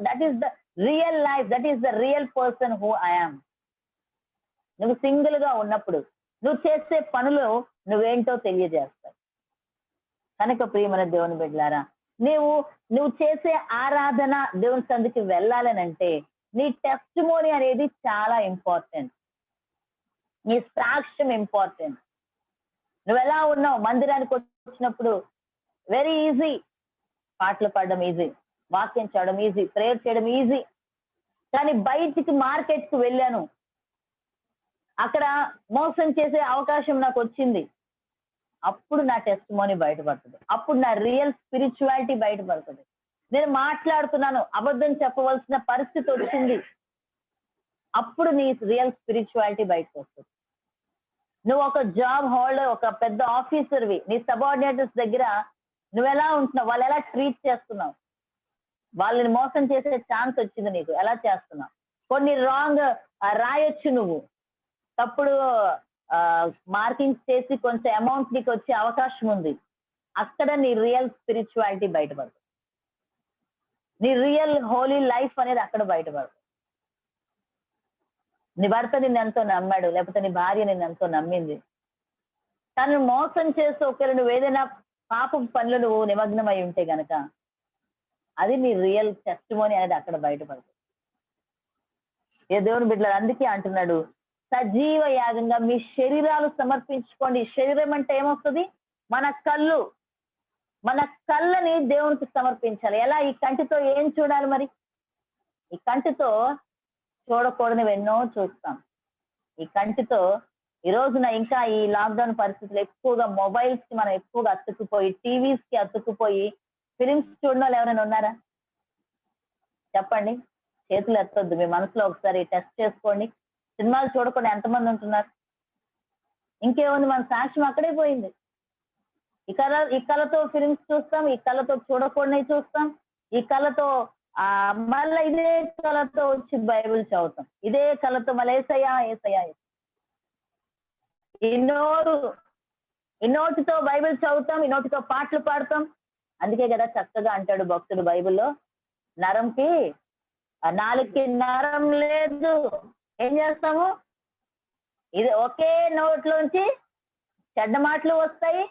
that is the real life, that is the real person who I am. నువ్వు single గా ఉన్నప్పుడు నువ్వు చేసే పనులు నువ్వేంటో తెలియజేస్తావు. కనుక ప్రియమైన దేవుని బిడ్డలారా, నువ్వు చేసే ఆరాధన దేవుని సందుకి వెళ్ళాలనంటే నీ టెస్టిమోనీ అనేది చాలా ఇంపార్టెంట్. నీ సాక్ష్యం ఇంపార్టెంట్. నువ్వు ఎలా ఉన్నావు? మందిరానికి వచ్చినప్పుడు వెరీ ఈజీ, పాటలు పాడడం ఈజీ, వాక్యం చేయడం ఈజీ, ప్రేయర్ చేయడం ఈజీ. కానీ బయటికి మార్కెట్ కు వెళ్ళాను, అక్కడ మోసం చేసే అవకాశం నాకు వచ్చింది, అప్పుడు నా టెస్టిమోనీ బయటపడుతుంది, అప్పుడు నా రియల్ స్పిరిచువాలిటీ బయటపడుతుంది. నేను మాట్లాడుతున్నాను, అబద్ధం చెప్పవలసిన పరిస్థితి వచ్చింది, అప్పుడు నీ రియల్ స్పిరిచువాలిటీ బయటకు వస్తుంది. నువ్వు ఒక జాబ్ హోల్డర్, ఒక పెద్ద ఆఫీసర్వి, నీ సబార్డినేటర్స్ దగ్గర నువ్వు ఎలా ఉంటున్నావు, వాళ్ళు ఎలా ట్రీట్ చేస్తున్నావు, వాళ్ళని మోసం చేసే ఛాన్స్ వచ్చింది నీకు, ఎలా చేస్తున్నావు. కొన్ని రాంగ్ రాయొచ్చు, నువ్వు తప్పుడు మార్కింగ్స్ చేసి కొంచెం అమౌంట్ నీకు వచ్చే అవకాశం ఉంది. అక్కడ నీ రియల్ స్పిరిచువాలిటీ బయటపడుతుంది. నీ రియల్ హోలీ లైఫ్ అనేది అక్కడ బయటపడుతుంది. నీ భర్త నిన్ను ఎంతో నమ్మాడు, లేకపోతే నీ భార్య నిన్ను ఎంతో నమ్మింది. తను మోసం చేసి ఒకవేళ నువ్వు ఏదైనా పాపం పనులు నువ్వు నిమగ్నమై ఉంటే గనక అది నీ రియల్ టెస్టిమోనీ అనేది అక్కడ బయటపడుతుంది. ఏ దేవుని బిడ్డలు అందుకే అంటున్నాడు, సజీవ యాగంగా మీ శరీరాలు సమర్పించుకోండి. శరీరం అంటే ఏమొస్తుంది? మన కళ్ళు. మన కళ్ళని దేవునికి సమర్పించాలి. ఎలా? ఈ కంటితో ఏం చూడాలి మరి? ఈ కంటితో చూడకూడనివి ఎన్నో చూస్తాం. ఈ కంటితో ఈ రోజున ఇంకా ఈ లాక్డౌన్ పరిస్థితులు ఎక్కువగా మొబైల్స్ కి మనం ఎక్కువగా అతుక్కుపోయి, టీవీస్ కి అతుక్కుపోయి ఫిలిమ్స్ చూడడం వాళ్ళు ఎవరైనా ఉన్నారా? చెప్పండి. చేతులు ఎత్తొద్దు. మీ మనసులో ఒకసారి టెస్ట్ చేసుకోండి. సినిమాలు చూడకుండా ఎంతమంది ఉంటున్నారు? ఇంకేముంది, మన సాక్ష్యం అక్కడే పోయింది. ఈ కళతో ఫిలిమ్స్ చూస్తాం, ఈ కళతో చూడకూడని చూస్తాం, ఈ కళతో మళ్ళీ ఇదే కళతో వచ్చి బైబిల్ చదువుతాం, ఇదే కళతో మళ్ళీ ఏసయ్యా ఏసయ్యా. ఈ నోటితో బైబిల్ చదువుతాం, ఈ నోటితో పాటలు పాడతాం. అందుకే కదా చక్కగా అంటాడు భక్తుడు బైబిల్లో, నరంకి నాలుగుకి నరం లేదు, ఏం చేస్తాము? ఇది ఒకే నోట్లోంచి చెడ్డ మాటలు వస్తాయి,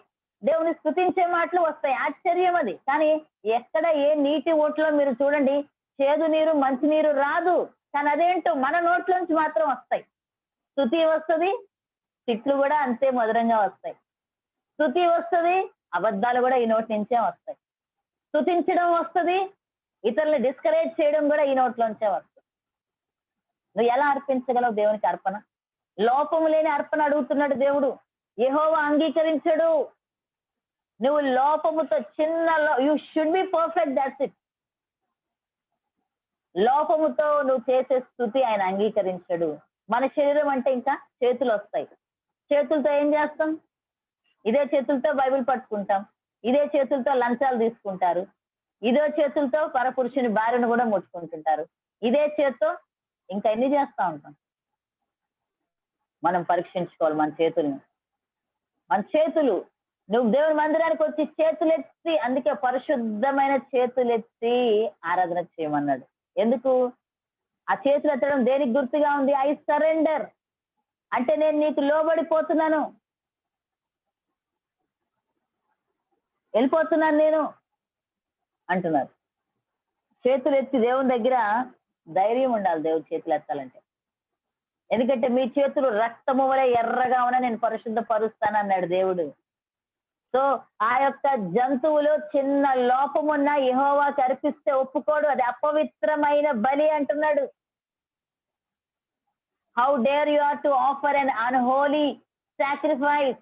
దేవుని స్తుతించే మాటలు వస్తాయి. ఆశ్చర్యం అది. కానీ ఎక్కడ ఏ నీటి ఓట్లో మీరు చూడండి, చేదు నీరు మంచి నీరు రాదు. కానీ అదేంటో మన నోట్లోంచి మాత్రం వస్తాయి. స్తుతి వస్తుంది, తిట్లు కూడా అంతే మధురంగా వస్తాయి. స్తుతి వస్తుంది, అబద్ధాలు కూడా ఈ నోటి నుంచే వస్తాయి. స్తుతించడం వస్తుంది, ఇతరులను డిస్కరేజ్ చేయడం కూడా ఈ నోట్లోంచే వస్తుంది. నువ్వు ఎలా అర్పించగలవు దేవునికి అర్పణ? లోపము లేని అర్పణ అడుగుతున్నాడు దేవుడు. యెహోవా అంగీకరించడు. నువ్వు లోపముతో you should be perfect, that's it. లోపముతో నువ్వు చేసే స్తుతి ఆయన అంగీకరించడు. మన శరీరం అంటే ఇంకా చేతులు వస్తాయి. చేతులతో ఏం చేస్తాం? ఇదే చేతులతో బైబిల్ పట్టుకుంటాం, ఇదే చేతులతో లంచాలు తీసుకుంటారు, ఇదే చేతులతో పరపురుషుని భార్యను కూడా ముట్టుకుంటుంటారు, ఇదే చేతితో ఇంకా ఎన్ని చేస్తా ఉంటాం. మనం పరీక్షించుకోవాలి మన చేతుల్ని. మన చేతులు, నువ్వు దేవుని మందిరానికి వచ్చి చేతులెత్తి, అందుకే పరిశుద్ధమైన చేతులెత్తి ఆరాధన చేయమన్నాడు. ఎందుకు? ఆ చేతులు ఎత్తడం దేనికి గుర్తుగా ఉంది? ఐ సరెండర్, అంటే నేను నీకు లోబడిపోతున్నాను, వెళ్ళిపోతున్నాను నేను అంటున్నారు. చేతులు ఎత్తి దేవుని దగ్గర ధైర్యం ఉండాలి దేవుడి చేతులు ఎత్తాలంటే. ఎందుకంటే మీ చేతులు రక్తము వలె ఎర్రగా ఉన్న నేను పరిశుద్ధ పరుస్తానన్నాడు దేవుడు. సో ఆ యొక్క జంతువులో చిన్న లోపమున్న యెహోవాకి అర్పిస్తే ఒప్పుకోడు, అది అపవిత్రమైన బలి అంటున్నాడు. How dare you are to offer an unholy sacrifice.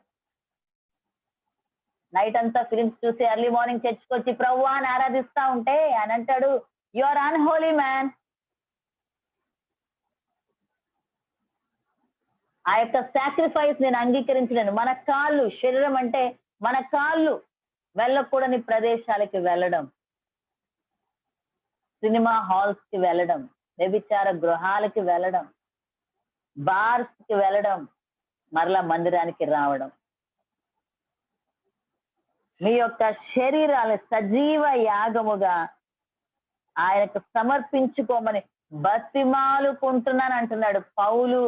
Night అంతా ఫిలిమ్స్ చూసి ఎర్లీ మార్నింగ్ చర్చికొచ్చి ప్రభువా అని ఆరాధిస్తా ఉంటే అని అంటాడు, యు ఆర్ అన్హోలీ మ్యాన్. ఆ యొక్క సాక్రిఫైస్ నేను అంగీకరించలేను. మన కాళ్ళు, శరీరం అంటే మన కాళ్ళు వెళ్ళకూడని ప్రదేశాలకి వెళ్ళడం, సినిమా హాల్స్ కి వెళ్ళడం, వ్యభిచార గృహాలకి వెళ్ళడం, బార్స్ కి వెళ్ళడం, మరలా మందిరానికి రావడం. మీ యొక్క శరీరాలు సజీవ యాగముగా ఆయనకు సమర్పించుకోమని బతిమాలుకుంటున్నాను అంటున్నాడు పౌలు.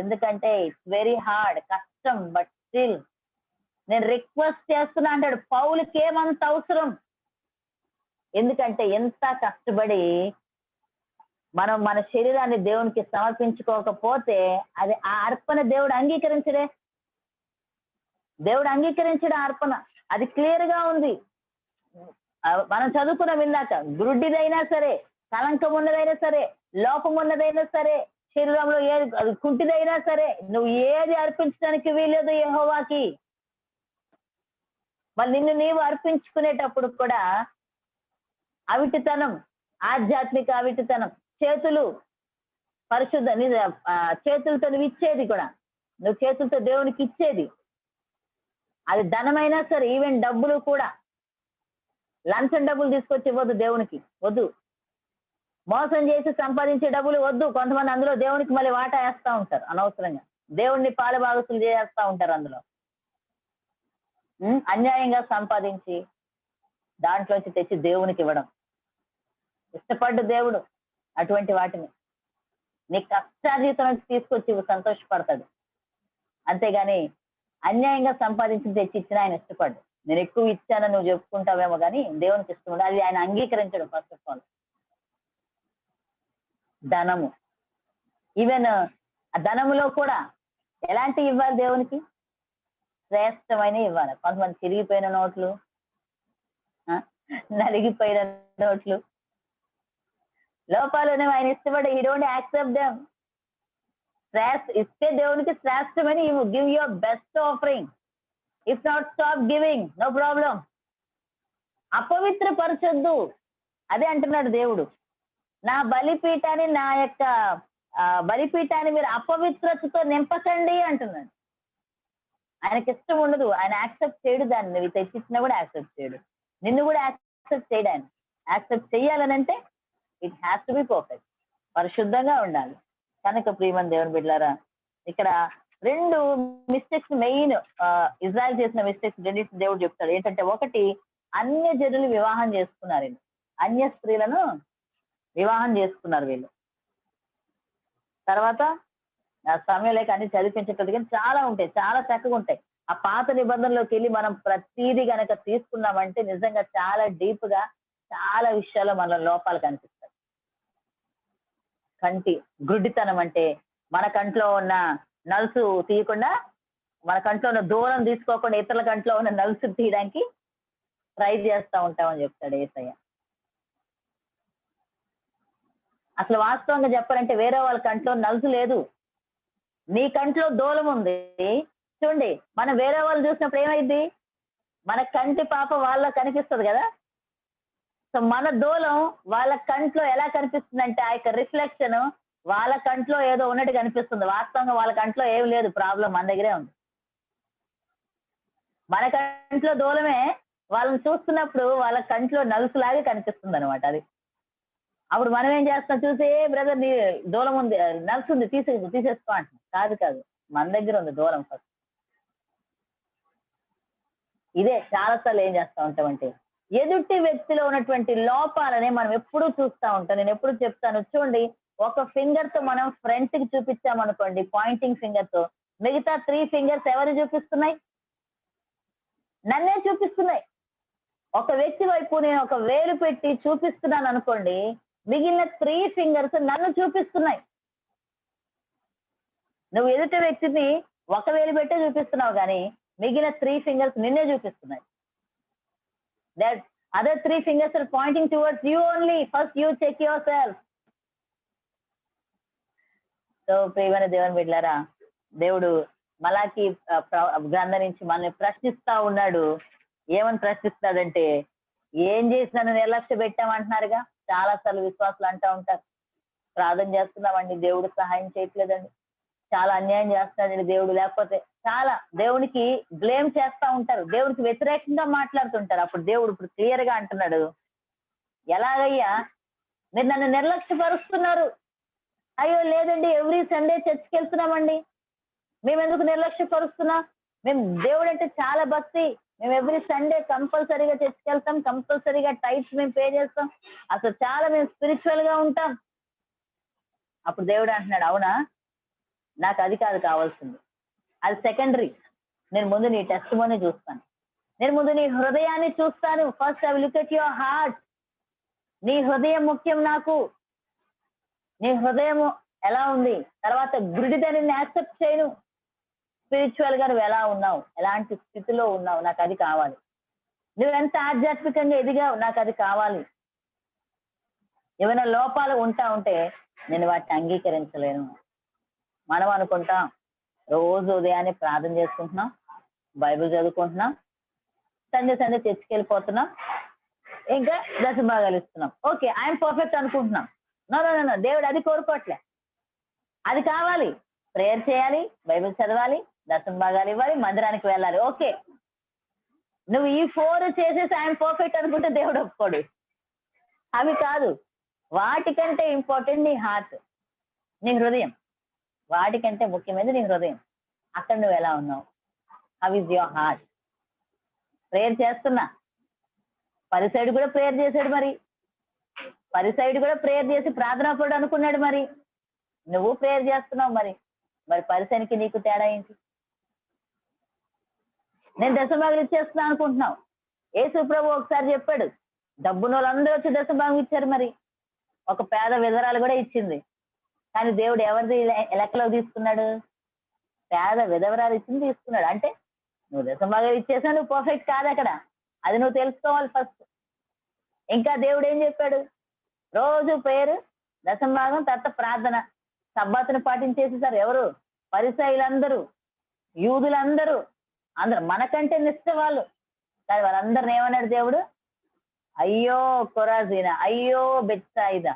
ఎందుకంటే ఇట్స్ వెరీ హార్డ్, కష్టం, బట్ స్టిల్ నేను రిక్వెస్ట్ చేస్తున్నా అంటాడు. పౌలుకి ఏమంత అవసరం? ఎందుకంటే ఎంత కష్టపడి మనం మన శరీరాన్ని దేవునికి సమర్పించుకోకపోతే అది ఆ అర్పణ దేవుడు అంగీకరించడే. దేవుడు అంగీకరించడం అర్పణ, అది క్లియర్ గా ఉంది. మనం చదువుకున్నాం ఇందాక, గుడ్డిదైనా సరే, కలంకం ఉన్నదైనా సరే, లోపం ఉన్నదైనా సరే, శరీరంలో ఏది కుంటిదైనా సరే, నువ్వు ఏది అర్పించడానికి వీలేదు యెహోవాకి. మరి నిన్ను నీవు అర్పించుకునేటప్పుడు కూడా అవిటితనం, ఆధ్యాత్మిక అవిటితనం, చేతులు పరిశుద్ధ, చేతులతో నువ్వు ఇచ్చేది కూడా, నువ్వు చేతులతో దేవునికి ఇచ్చేది, అది ధనమైనా సరే, ఈవెన్ డబ్బులు కూడా, లంచం డబ్బులు తీసుకొచ్చి ఇవ్వద్దు దేవునికి, వద్దు. మోసం చేసి సంపాదించే డబ్బులు వద్దు. కొంతమంది అందులో దేవునికి మళ్ళీ వాటా వేస్తా ఉంటారు అనవసరంగా. దేవుణ్ణి పాలుభాగస్తులు చేస్తా ఉంటారు అందులో. అన్యాయంగా సంపాదించి దాంట్లోంచి తెచ్చి దేవునికి ఇవ్వడం. ఇష్టపడ్డ దేవుడు అటువంటి వాటిని నీ కష్టార్జితం నుంచి తీసుకొచ్చి సంతోషపడతాడు. అంతేగాని అన్యాయంగా సంపాదించి తెచ్చి ఇచ్చిన ఆయన ఇష్టపడ్డు. నేను ఎక్కువ ఇచ్చానని నువ్వు చెప్పుకుంటావేమో కానీ దేవునికి ఇష్టం ఉండదు. అది ఆయన అంగీకరించడు. ఫస్ట్ ఆఫ్ ఆల్ ధనము, ఈవెన్ ఆ ధనములో కూడా ఎలాంటివి ఇవ్వాలి? దేవునికి శ్రేష్టమైన ఇవ్వాలి. కొంతమంది తిరిగిపోయిన నోట్లు, నలిగిపోయిన నోట్లు, లోపాలను ఆయన ఇష్టపడే హీ డోంట్ యాక్సెప్ట్ దెమ్. ఇస్తే దేవునికి శ్రేష్టమైన ఇవ్వు. Give your best offering. If not stop giving, no problem. అపవిత్రపరచొద్దు, అదే అంటున్నాడు దేవుడు. నా బలిపీఠాన్ని, నా యొక్క బలిపీఠాన్ని మీరు అపవిత్రతతో నింపకండి అంటున్నాడు. ఆయనకి ఇష్టం ఉండదు, ఆయన యాక్సెప్ట్ చేయడు. దాన్ని నువ్వు తెచ్చిచ్చినా కూడా యాక్సెప్ట్ చేయడు, నిన్ను కూడా యాక్సెప్ట్ చేయడు. ఆయన యాక్సెప్ట్ చేయాలనంటే it has to be perfect, పరిశుద్ధంగా ఉండాలి. కనుక ప్రియమైన దేవుని బిడ్డలారా, ఇక్కడ 2 మిస్టేక్స్ మెయిన్ ఇజ్రాయెల్ చేసిన మిస్టేక్స్ రెండింటి దేవుడు చెప్తాడు. ఏంటంటే, ఒకటి, అన్య జనులు వివాహం చేసుకున్నారు. వీళ్ళు అన్య స్త్రీలను వివాహం చేసుకున్నారు వీళ్ళు. తర్వాత సమయంలోకి అన్ని చదివించేటది, కానీ చాలా ఉంటాయి, చాలా చక్కగా ఉంటాయి. ఆ పాత నిబంధనలోకి వెళ్ళి మనం ప్రతిదీ గనక తీసుకున్నామంటే నిజంగా చాలా డీప్ గా చాలా విషయాల్లో మన లోపాలు కనిపిస్తాయి. కంటి గుడ్డితనం అంటే మన కంట్లో ఉన్న నలుసు తీయకుండా, మన కంట్లో ఉన్న దూరం తీసుకోకుండా ఇతరుల కంట్లో ఉన్న నలుసు తీయడానికి ట్రై చేస్తూ ఉంటామని చెప్తాడు యేసయ్య. అసలు వాస్తవంగా చెప్పాలంటే వేరే వాళ్ళ కంట్లో నలుసు లేదు, నీ కంట్లో దూలం ఉంది. చూడండి, మనం వేరే వాళ్ళు చూసినప్పుడు ఏమైంది? మన కంటి పాప వాళ్ళ కనిపిస్తుంది కదా. సో మన దూలం వాళ్ళ కంట్లో ఎలా కనిపిస్తుందంటే, ఆ యొక్క రిఫ్లెక్షన్ వాళ్ళ కంట్లో ఏదో ఉన్నట్టు కనిపిస్తుంది. వాస్తవంగా వాళ్ళ కంట్లో ఏమి లేదు, ప్రాబ్లం మన దగ్గరే ఉంది. మన కంట్లో దూలమే వాళ్ళని చూస్తున్నప్పుడు వాళ్ళ కంట్లో నలుసులాగే కనిపిస్తుంది అనమాట. అది అప్పుడు మనం ఏం చేస్తాం? చూసి, బ్రదర్ నీ దూలం ఉంది, నలుసు ఉంది, తీసేసుకో అంటున్నాం. కాదు, మన దగ్గర ఉంది దూలం ఫస్ట్. ఇదే చాలాసార్లు ఏం చేస్తా ఉంటామంటే, ఎదుటి వ్యక్తిలో ఉన్నటువంటి లోపాలని మనం ఎప్పుడూ చూస్తూ ఉంటాం. నేను ఎప్పుడు చెప్తాను, చూడండి, ఒక ఫింగర్ తో మనం ఫ్రంట్ కి చూపించామనుకోండి, పాయింటింగ్ ఫింగర్ తో, మిగతా 3 ఫింగర్స్ ఎవరు చూపిస్తున్నాయి? నన్నే చూపిస్తున్నాయి. ఒక వ్యక్తి వైపు నేను ఒక వేలు పెట్టి చూపిస్తున్నాను అనుకోండి, మిగిలిన 3 ఫింగర్స్ నన్ను చూపిస్తున్నాయి. నువ్వు ఎదుటి వ్యక్తిని ఒక వేలు పెట్టే చూపిస్తున్నావు, కానీ మిగిలిన 3 ఫింగర్స్ నిన్నే చూపిస్తున్నాయి. That other 3 fingers are pointing towards you only. First you check yourself. So ప్రియమైన దేవుని బిడ్డలారా, దేవుడు మలాకి గ్రంథం నుంచి మనల్ని ప్రశ్నిస్తా ఉన్నాడు. ఏమని ప్రశ్నిస్తున్నాడంటే, ఏం చేసినా నిర్లక్ష్య పెట్టామంటున్నారుగా. చాలా సార్లు విశ్వాసులు అంటూ ఉంటారు, ప్రార్థన చేస్తున్నామండి, దేవుడు సహాయం చేయట్లేదండి, చాలా అన్యాయం చేస్తున్నాడండి దేవుడు, లేకపోతే చాలా దేవునికి బ్లేమ్ చేస్తా ఉంటారు, దేవుడికి వ్యతిరేకంగా మాట్లాడుతుంటారు. అప్పుడు దేవుడు ఇప్పుడు క్లియర్ గా అంటున్నాడు, ఎలాగయ్యా మీరు నన్ను నిర్లక్ష్యపరుస్తున్నారు? అయ్యో లేదండి, ఎవ్రీ సండే చర్చికి వెళ్తున్నామండి, మేము ఎందుకు నిర్లక్ష్యపరుస్తున్నాం? మేము దేవుడు అంటే చాలా భక్తి, మేము ఎవ్రీ సండే కంపల్సరీగా చర్చికి వెళ్తాం, కంపల్సరీగా టైప్స్ మేము పే చేస్తాం, అసలు చాలా మేము స్పిరిచువల్ గా ఉంటాం. అప్పుడు దేవుడు అంటున్నాడు, అవునా, నాకు అది కాదు కావాల్సింది, అది సెకండరీ. నేను ముందు నీ టెస్టిమోనీ చూస్తాను, నేను ముందు నీ హృదయాన్ని చూస్తాను. First I will look at your heart. నీ హృదయం ముఖ్యం నాకు, నీ హృదయం ఎలా ఉంది. తర్వాత గుడిదని యాక్సెప్ట్ చేయను. స్పిరిచువల్ గా నువ్వు ఎలా ఉన్నావు, ఎలాంటి స్థితిలో ఉన్నావు, నాకు అది కావాలి. నువ్వు ఎంత ఆధ్యాత్మికంగా ఎదిగావు, నాకు అది కావాలి. ఏమైనా లోపాలు ఉంటే నేను వాటిని అంగీకరించలేను. మనం అనుకుంటాం, రోజు ఉదయాన్నే ప్రార్థన చేసుకుంటున్నాం, బైబిల్ చదువుకుంటున్నాం, సండే చర్చికి వెళ్ళిపోతున్నాం, ఇంకా దశభాగాలు ఇస్తున్నాం. ఓకే, ఐఎమ్ పర్ఫెక్ట్ అనుకుంటున్నాం. నో, దేవుడు అది కోరుకోవట్లే. అది కావాలి, ప్రేయర్ చేయాలి, బైబిల్ చదవాలి, దశమ భాగాలు ఇవ్వాలి, మందిరానికి వెళ్ళాలి. ఓకే, నువ్వు ఈ 4 చేసేసి ఐఎమ్ పర్ఫెక్ట్ అనుకుంటే దేవుడు ఒప్పుకోడు. అవి కాదు, వాటికంటే ఇంపార్టెంట్ నీ హార్ట్, నీ హృదయం. వాటికంటే ముఖ్యమైనది నీ హృదయం. అక్కడ నువ్వు ఎలా ఉన్నావు? How is your heart? Prayer చేస్తున్నా, పరిసైడు కూడా ప్రేయర్ చేశాడు, మరి పరిసైడు కూడా ప్రేయర్ చేసి ప్రార్థనాపరుడు అనుకున్నాడు, మరి నువ్వు ప్రేయర్ చేస్తున్నావు, మరి పరిసైనికి నీకు తేడా ఏంటి? నేను దశభాగులు ఇచ్చేస్తున్నా అనుకుంటున్నావు. యేసు ప్రభు ఒకసారి చెప్పాడు, డబ్బున వాళ్ళందరూ వచ్చి దశభాగం ఇచ్చారు, మరి ఒక పేద విధవరాలు కూడా ఇచ్చింది. కానీ దేవుడు ఎవరిది లెక్కలో తీసుకున్నాడు? పేద విధవరాలు ఇచ్చింది తీసుకున్నాడు. అంటే నువ్వు దశభాగం ఇచ్చేసా, నువ్వు పర్ఫెక్ట్ కాదు అక్కడ. అది నువ్వు తెలుసుకోవాలి ఫస్ట్. ఇంకా దేవుడు ఏం చెప్పాడు? రోజు పేరు, దశభాగం, తర్వాత ప్రార్థన. సబ్బాతును పాటించేసేసారు ఎవరు? పరిసయ్యులందరూ, యూదులందరూ, అందరూ మనకంటే నిష్ట వాళ్ళు. కానీ వాళ్ళందరిని ఏమన్నాడు దేవుడు? అయ్యో కొరాజీన, అయ్యో బెత్సాయిదా,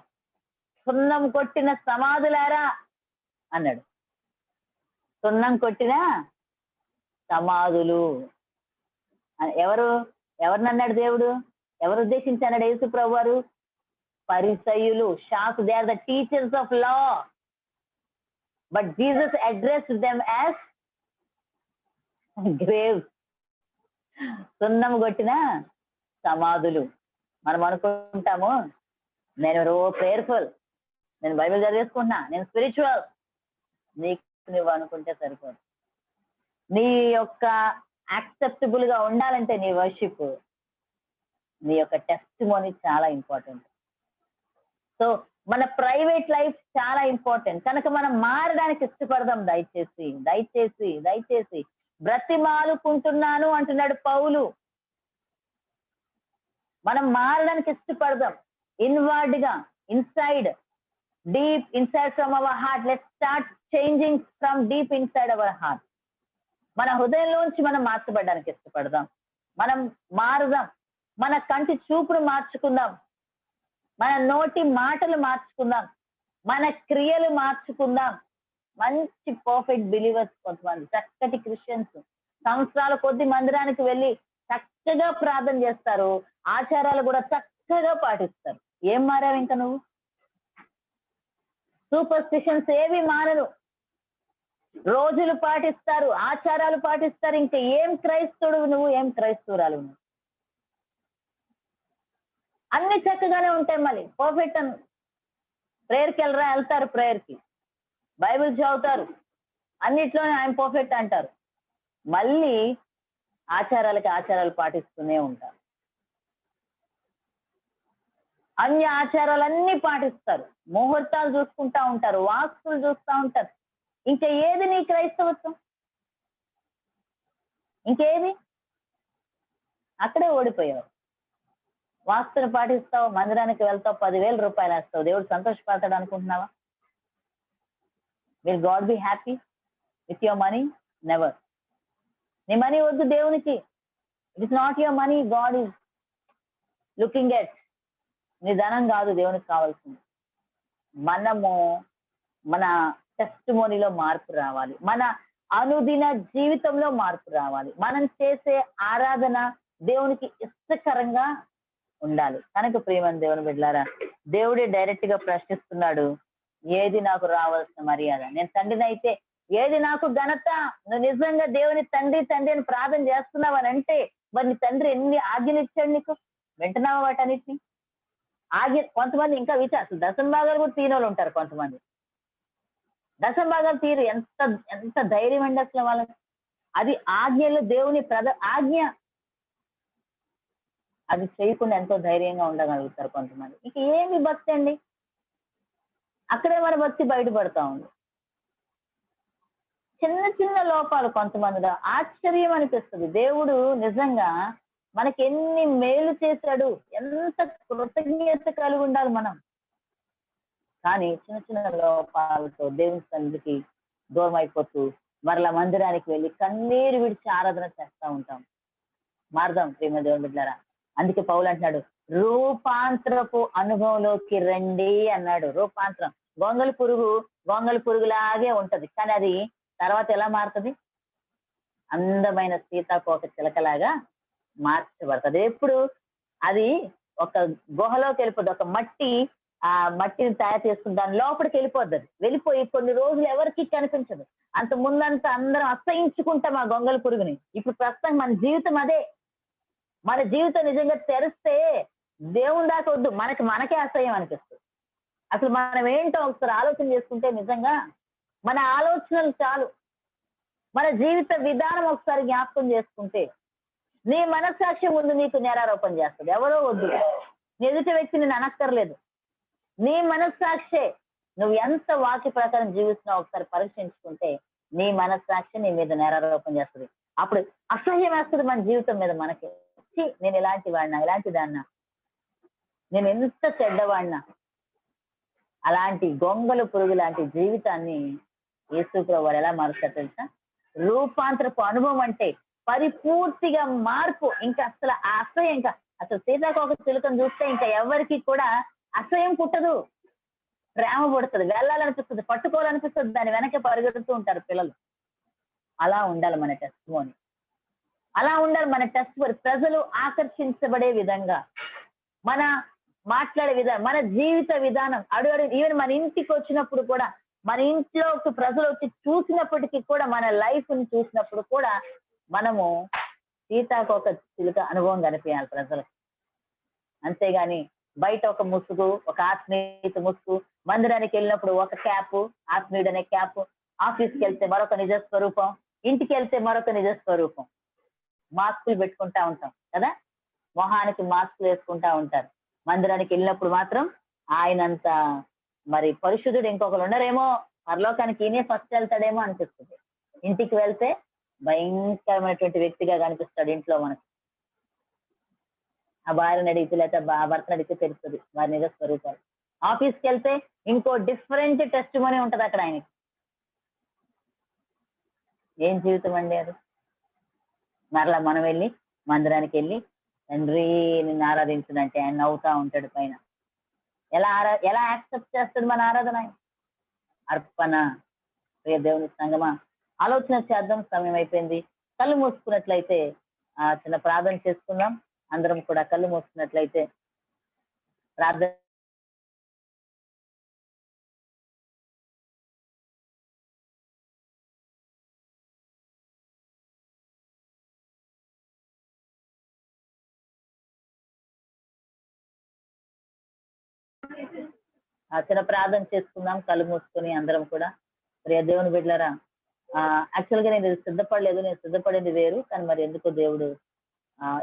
సున్నం కొట్టిన సమాధులారా అన్నాడు. సున్నం కొట్టిన సమాధులు ఎవరినన్నాడు దేవుడు? ఎవరు ఉద్దేశించన్నాడు యేసు ప్రభు వారు? పరిసయ్యులు, శాస్త్ర, they are the teachers of law. But Jesus addressed them as graves. సున్నం కొట్టిన సమాధులు. మనం అనుకుంటాము, నేను ప్రేయర్ఫుల్, నేను బైబిల్ చదివేసుకుంటున్నా, నేను స్పిరిచువల్. నీకు నువ్వు అనుకుంటే సరిపోదు. నీ యొక్క యాక్సెప్టబుల్ గా ఉండాలంటే నీ వర్షిప్, నీ యొక్క టెస్టిమోనీ చాలా ఇంపార్టెంట్. సో మన ప్రైవేట్ లైఫ్ చాలా ఇంపార్టెంట్. కనుక మనం మారడానికి ఇష్టపడదాం. దయచేసి దయచేసి దయచేసి బ్రతిమాలుకుంటున్నాను అంటున్నాడు పౌలు. మనం మారడానికి ఇష్టపడదాం. ఇన్వర్డ్ గా, inside, deep inside from our heart. Let's start changing from deep inside our heart. మన హృదయంలోంచి మనం మార్చబడడానికి ఇష్టపడదాం. మనం మారుదాం. మన కంటి చూపును మార్చుకుందాం. మన నోటి మాటలు మార్చుకుందాం. మన క్రియలు మార్చుకుందాం. మంచి పర్ఫెక్ట్ బిలీవర్స్ కొంతమంది, చక్కటి క్రిస్టియన్స్, సంవత్సరాల కొద్ది మందిరానికి వెళ్ళి చక్కగా ప్రార్థన చేస్తారు, ఆచారాలు కూడా చక్కగా పాటిస్తారు. ఏం మారావు ఇంకా నువ్వు? సూపర్ స్టిషన్స్ ఏవి మారరు. రోజులు పాటిస్తారు, ఆచారాలు పాటిస్తారు. ఇంకా ఏం క్రైస్తవుడు నువ్వు? ఏం క్రైస్తవురాలు నువ్వు? అన్ని చక్కగానే ఉంటాయి. మళ్ళీ పర్ఫెక్ట్ అని ప్రేయర్కి వెళ్తారు, ప్రేయర్కి బైబిల్ చదువుతారు, అన్నిట్లోనే ఆయన పర్ఫెక్ట్ అంటారు. మళ్ళీ ఆచారాలు పాటిస్తూనే ఉంటారు. అన్ని ఆచారాలన్నీ పాటిస్తారు, ముహూర్తాలు చూసుకుంటా ఉంటారు, వాస్తులు చూస్తూ ఉంటారు. ఇంకా ఏది నీ క్రైస్తవత్వం? ఇంకేది? అక్కడే ఓడిపోయావు. వాస్తుని పాటిస్తావు, మందిరానికి వెళ్తావు, 10,000 రూపాయలు వేస్తావు, దేవుడు సంతోషపడతాడు అనుకుంటున్నావా? Will God be happy with your money? Never. నీ మనీ వద్దు దేవునికి. It is not your money God is looking at. నీ ధనం కాదు దేవునికి కావాల్సింది. మనము మన టెస్టిమోనీలో మార్పు రావాలి. మన అనుదిన జీవితంలో మార్పు రావాలి. మనం చేసే ఆరాధన దేవునికి ఇష్టకరంగా ఉండాలి. కనుక ప్రియమైన దేవుని బిడ్డలారా, దేవుడే డైరెక్ట్ గా ప్రశ్నిస్తున్నాడు, ఏది నాకు రావాల్సిన మర్యాద? నేను తండ్రిని అయితే ఏది నాకు ఘనత? నువ్వు నిజంగా దేవుని తండ్రి తండ్రి అని ప్రార్థన చేస్తున్నావు అని అంటే, మరి నీ తండ్రి ఎన్ని ఆజ్ఞలు ఇచ్చాడు నీకు? వింటున్నావా వాటన్నిటిని? ఆజ్ఞ. కొంతమంది ఇంకా అసలు దశంభాగాలు కూడా తీనోళ్ళు ఉంటారు. కొంతమంది దశంభాగాలు తీరు. ఎంత ఎంత ధైర్యం అండి అసలు వాళ్ళకి. అది ఆజ్ఞలు, దేవుని ఆజ్ఞ. అది చేయకుండా ఎంతో ధైర్యంగా ఉండగలుగుతారు కొంతమంది. ఇక ఏమి భక్తి అండి? అక్కడే మన భక్తి బయటపడతా ఉంది. చిన్న చిన్న లోపాలు కొంతమందిలో ఆశ్చర్యం అనిపిస్తుంది. దేవుడు నిజంగా మనకి ఎన్ని మేలు చేశాడు, ఎంత కృతజ్ఞత కలిగి ఉండాలి మనం. కానీ చిన్న చిన్న లోపాలతో దేవుని సన్నిధికి దూరం అయిపోతూ మరలా మందిరానికి వెళ్ళి కన్నీరు విడిచి ఆరాధన చేస్తూ ఉంటాం. మారదాం ప్రేమ దేవుని బిడ్డలారా. అందుకే పౌలు అంటున్నాడు, రూపాంతరపు అనుభవంలోకి రండి అన్నాడు. రూపాంతరం. గొంగళి పురుగులాగే ఉంటది, కానీ అది తర్వాత ఎలా మారుతుంది? అందమైన సీతాకోక చిలకలాగా మార్చబడుతుంది. ఎప్పుడు అది ఒక గుహలోకి వెళ్ళిపోతుంది. ఒక మట్టి ఆ మట్టిని తయారు చేసుకుని దాని లోపలికి వెళ్ళిపోద్ది. వెళ్ళిపోయి కొన్ని రోజులు ఎవరికి కనిపించదు. అంత ముందంతా అందరం అసహించుకుంటాం ఆ గొంగళి పురుగుని. ఇప్పుడు ప్రస్తుతం మన జీవితం అదే. మన జీవితం నిజంగా తెరిస్తే దేవుని దాకా వద్దు, మనకే అసహ్యం అనిపిస్తుంది. అసలు మనం ఏంటో ఒకసారి ఆలోచన చేసుకుంటే నిజంగా మన ఆలోచనలు చాలు. మన జీవిత విధానం ఒకసారి జ్ఞాపకం చేసుకుంటే నీ మనస్సాక్షి ముందు నీకు నేరారోపణ చేస్తుంది. ఎవరో వద్దు, ఎదుటి వ్యక్తి నేను అనక్కర్లేదు. నీ మనస్సాక్షే నువ్వు ఎంత వాక్య ప్రకారం జీవిస్తున్నావు ఒకసారి పరీక్షించుకుంటే నీ మనస్సాక్షి నీ మీద నేరారోపణ చేస్తుంది. అప్పుడు అసహ్యం వేస్తుంది మన జీవితం మీద. మనకి నేను ఇలాంటి వాడినా, ఇలాంటి దాన్నా, నేను ఎంత చెడ్డవాడినా. అలాంటి గొంగలు పురుగు లాంటి జీవితాన్ని యేసు ప్రభువు ఎలా మారుస్తారు తెలుసా? రూపాంతరపు అనుభవం అంటే పరిపూర్తిగా మార్పు. ఇంకా అసలు ఆ అసహ్యం, ఇంకా అసలు సీతాకోక చిలుకను చూస్తే ఇంకా ఎవరికి కూడా అసహ్యం పుట్టదు, ప్రేమ పుడుతుంది, వెళ్ళాలనిపిస్తుంది, పట్టుకోవాలనిపిస్తుంది, దాని వెనక పరిగెడుతూ ఉంటారు పిల్లలు. అలా ఉండాలి మన టెస్టిమోనీ. అలా ఉండాలి మన టెస్టిమోనీ. ప్రజలు ఆకర్షించబడే విధంగా మన మాట్లాడే విధానం, మన జీవిత విధానం, అడుగు ఈవెన్ మన ఇంటికి వచ్చినప్పుడు కూడా, మన ఇంట్లోకి ప్రజలు వచ్చి చూసినప్పటికీ కూడా, మన లైఫ్ ని చూసినప్పుడు కూడా మనము సీతాకోక చిలుక అనుభవం కనిపించాలి ప్రజలకు. అంతేగాని బయట ఒక ముసుగు, ఒక ఆత్మీయత ముసుగు, మందిరానికి వెళ్ళినప్పుడు ఒక క్యాప్, ఆత్మీయుడు అనే క్యాప్, ఆఫీస్కి వెళ్తే మరొక నిజ స్వరూపం, ఇంటికి వెళ్తే మరొక నిజ స్వరూపం. మాస్కులు పెట్టుకుంటా ఉంటాం కదా, మొహానికి మాస్కులు వేసుకుంటా ఉంటారు. మందిరానికి వెళ్ళినప్పుడు మాత్రం ఆయనంత మరి పరిశుద్ధుడు ఇంకొకరు ఉండరేమో, పరలోకానికి ఈయనే ఫస్ట్ వెళ్తాడేమో అనిపిస్తుంది. ఇంటికి వెళ్తే భయంకరమైనటువంటి వ్యక్తిగా కనిపిస్తాడు ఇంట్లో మనకు. ఆ భార్యను అడిగితే లేకపోతే భర్తను అడిగితే తెలుస్తుంది వారి నిజ స్వరూపాలు. ఆఫీస్కి వెళ్తే ఇంకో డిఫరెంట్ టెస్టిమోనీ ఉంటది అక్కడ ఆయనకి. ఏం జీవితం అండి అది? మరలా మనం వెళ్ళి మందిరానికి వెళ్ళి తండ్రి నిన్ను ఆరాధించునంటే ఆయన నవ్వుతా ఉంటాడు పైన. ఎలా యాక్సెప్ట్ చేస్తాడు మన ఆరాధన? అర్పణ. ప్రియ దేవుని సంగమా, ఆలోచన చేద్దాం. సమయం అయిపోయింది. కళ్ళు మూసుకున్నట్లయితే చిన్న ప్రార్థన చేసుకుందాం. అందరం కూడా కళ్ళు మూసుకున్నట్లయితే ప్రార్థన. చిన్న ప్రార్థన చేసుకుందాం కళ్ళు మూసుకొని అందరం కూడా. ప్రియ దేవుని బిడ్డలారా, యాక్చువల్ గా నేను సిద్ధపడలేదు, నేను సిద్ధపడింది వేరు, కానీ మరి ఎందుకో దేవుడు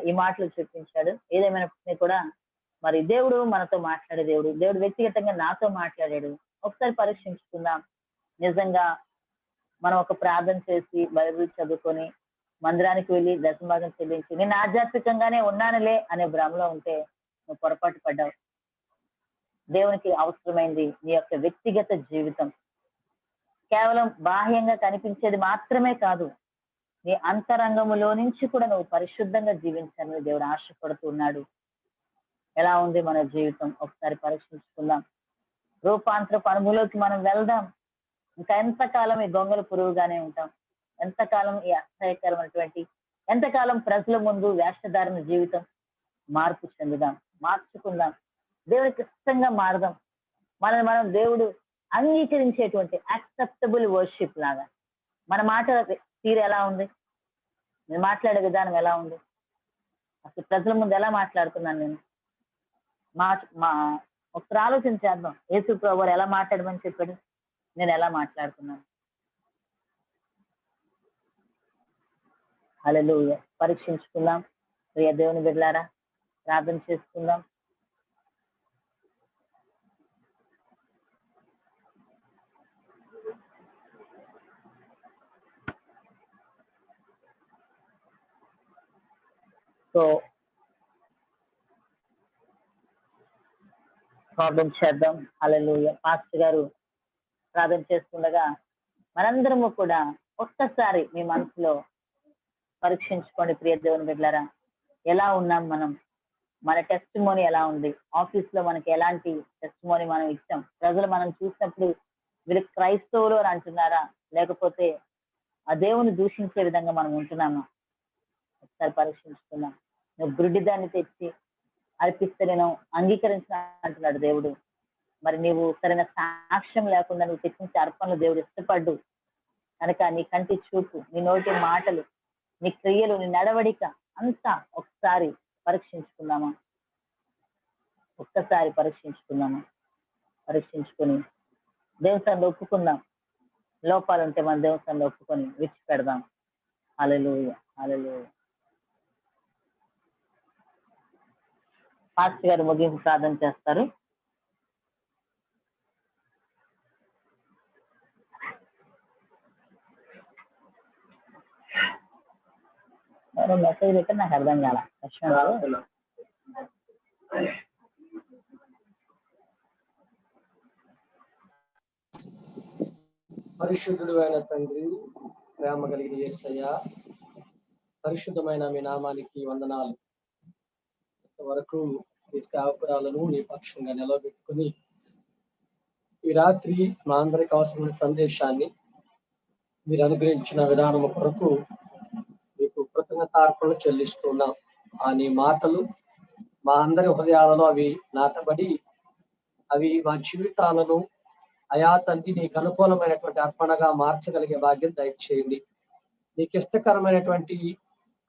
ఈ మాటలు చెప్పించాడు. ఏదేమైనా కూడా మరి దేవుడు మనతో మాట్లాడే దేవుడు వ్యక్తిగతంగా నాతో మాట్లాడాడు. ఒకసారి పరీక్షించుకుందాం. నిజంగా మనం ఒక ప్రార్థన చేసి బైబిల్ చదువుకొని మందిరానికి వెళ్ళి దశభాగం చెల్లించి నేను ఆధ్యాత్మికంగానే ఉన్నానులే అనే భ్రమలో ఉంటే నువ్వు పొరపాటు పడ్డావు. దేవునికి అవసరమైంది నీ యొక్క వ్యక్తిగత జీవితం. కేవలం బాహ్యంగా కనిపించేది మాత్రమే కాదు, నీ అంతరంగములో నుంచి కూడా నువ్వు పరిశుద్ధంగా జీవించాలని దేవుడు ఆశపడుతున్నాడు. ఎలా ఉంది మన జీవితం? ఒకసారి పరీక్షించుకుందాం. రూపాంతరపు అనుభవంలోకి మనం వెళ్దాం. ఇంకా ఎంతకాలం ఈ గొంగళి పురుగుగానే ఉంటాం? ఎంతకాలం ఈ అసహ్యకరమైనటువంటి, ఎంతకాలం ప్రజల ముందు వేషధారణ జీవితం? మార్పు చెందుదాం, మార్చుకుందాం, దేవునికి ఇష్టంగా మారదాం. మనల్ని మనం దేవుడు అంగీకరించేటువంటి యాక్సెప్టబుల్ వర్షిప్ లాగా. మన మాట తీరు ఎలా ఉంది? నేను మాట్లాడే విధానం ఎలా ఉంది? అసలు ప్రజల ముందు ఎలా మాట్లాడుతున్నాను నేను? ఒకసారి ఆలోచన చేద్దాం. యేసు ప్రభువు ఎలా మాట్లాడమని చెప్పాడు, నేను ఎలా మాట్లాడుతున్నాను? హల్లెలూయా. పరీక్షించుకుందాం. ప్రియ దేవుని బిడ్డలారా, ప్రార్థన చేసుకుందాం. సో ప్రార్థన చేద్దాం. హల్లెలూయా. పాస్టర్ గారు ప్రార్థన చేస్తుండగా మనందరము కూడా ఒక్కసారి మీ మనసులో పరీక్షించుకోండి. ప్రియ దేవుని బిడ్డలారా, ఎలా ఉన్నాం మనం? మన టెస్టిమోనీ ఎలా ఉంది? ఆఫీస్ లో మనకి ఎలాంటి టెస్టిమోనీ మనం ఇచ్చాం? ప్రజలు మనం చూసినప్పుడు వీళ్ళు క్రైస్తవులు అని అంటున్నారా, లేకపోతే ఆ దేవుని దూషించే విధంగా మనం ఉంటున్నామా? ఒకసారి పరీక్షించుకున్నాం. నువ్వు గుడ్డి దాన్ని తెచ్చి అర్పిస్తే నేను అంగీకరించిన అంటున్నాడు దేవుడు. మరి నీవు సరైన సాక్ష్యం లేకుండా నువ్వు తెచ్చించే అర్పణలు దేవుడు ఇష్టపడ్డు కనుక నీ కంటి చూపు, నీ నోటి మాటలు, నీ క్రియలు, నీ నడవడిక అంతా ఒకసారి పరీక్షించుకుందామా? ఒక్కసారి పరీక్షించుకుని దేవుని ఒప్పుకుందాం. లోపాలు ఉంటే మన దేవుని ఒప్పుకొని విడిచిపెడదాం. హల్లెలూయా, హల్లెలూయా. పాస్టర్ గారు ముగింపు ప్రార్థన చేస్తారు. మెసేజ్ పెట్టే నాకు అర్థం కాల. పరిశుద్ధుడు అయిన తండ్రి, ప్రేమ కలిగిన యేసయ్య, పరిశుద్ధమైన మీ నామానికి వందనాలు. ఇంతవరకు ఈ సేవకురాలను నీ పక్షంగా నిలబెట్టుకుని ఈ రాత్రి మా అందరికి అవసరమైన సందేశాన్ని మీరు అనుగ్రహించిన విధానం కొరకు మీకు కృతజ్ఞతార్పణలు చెల్లిస్తున్నాం. ఆ నీ మాటలు మా అందరి హృదయాలలో అవి నాటబడి అవి మా జీవితాలను అయా తండ్రి నీకు అనుకూలమైనటువంటి అర్పణగా మార్చగలిగే భాగ్యం దయచేయండి. నీకు ఇష్టకరమైనటువంటి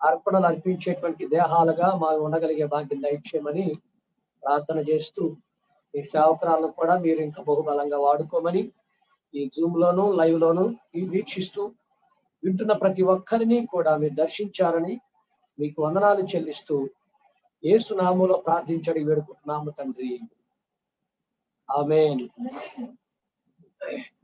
అర్పణలు అర్పించేటువంటి దేహాలుగా మాకు ఉండగలిగే భాగ్యం దయచేయమని ప్రార్థన చేస్తూ ఈ సేవకురాలను కూడా మీరు ఇంకా బహుబలంగా వాడుకోమని ఈ జూమ్ లోను లైవ్ లోను వీక్షిస్తూ వింటున్న ప్రతి ఒక్కరిని కూడా మీరు దర్శించారని మీకు వందనాలు చెల్లిస్తూ యేసు నామములో ప్రార్థించడి వేడుకుంటున్నాము తండ్రి. ఆమేన్.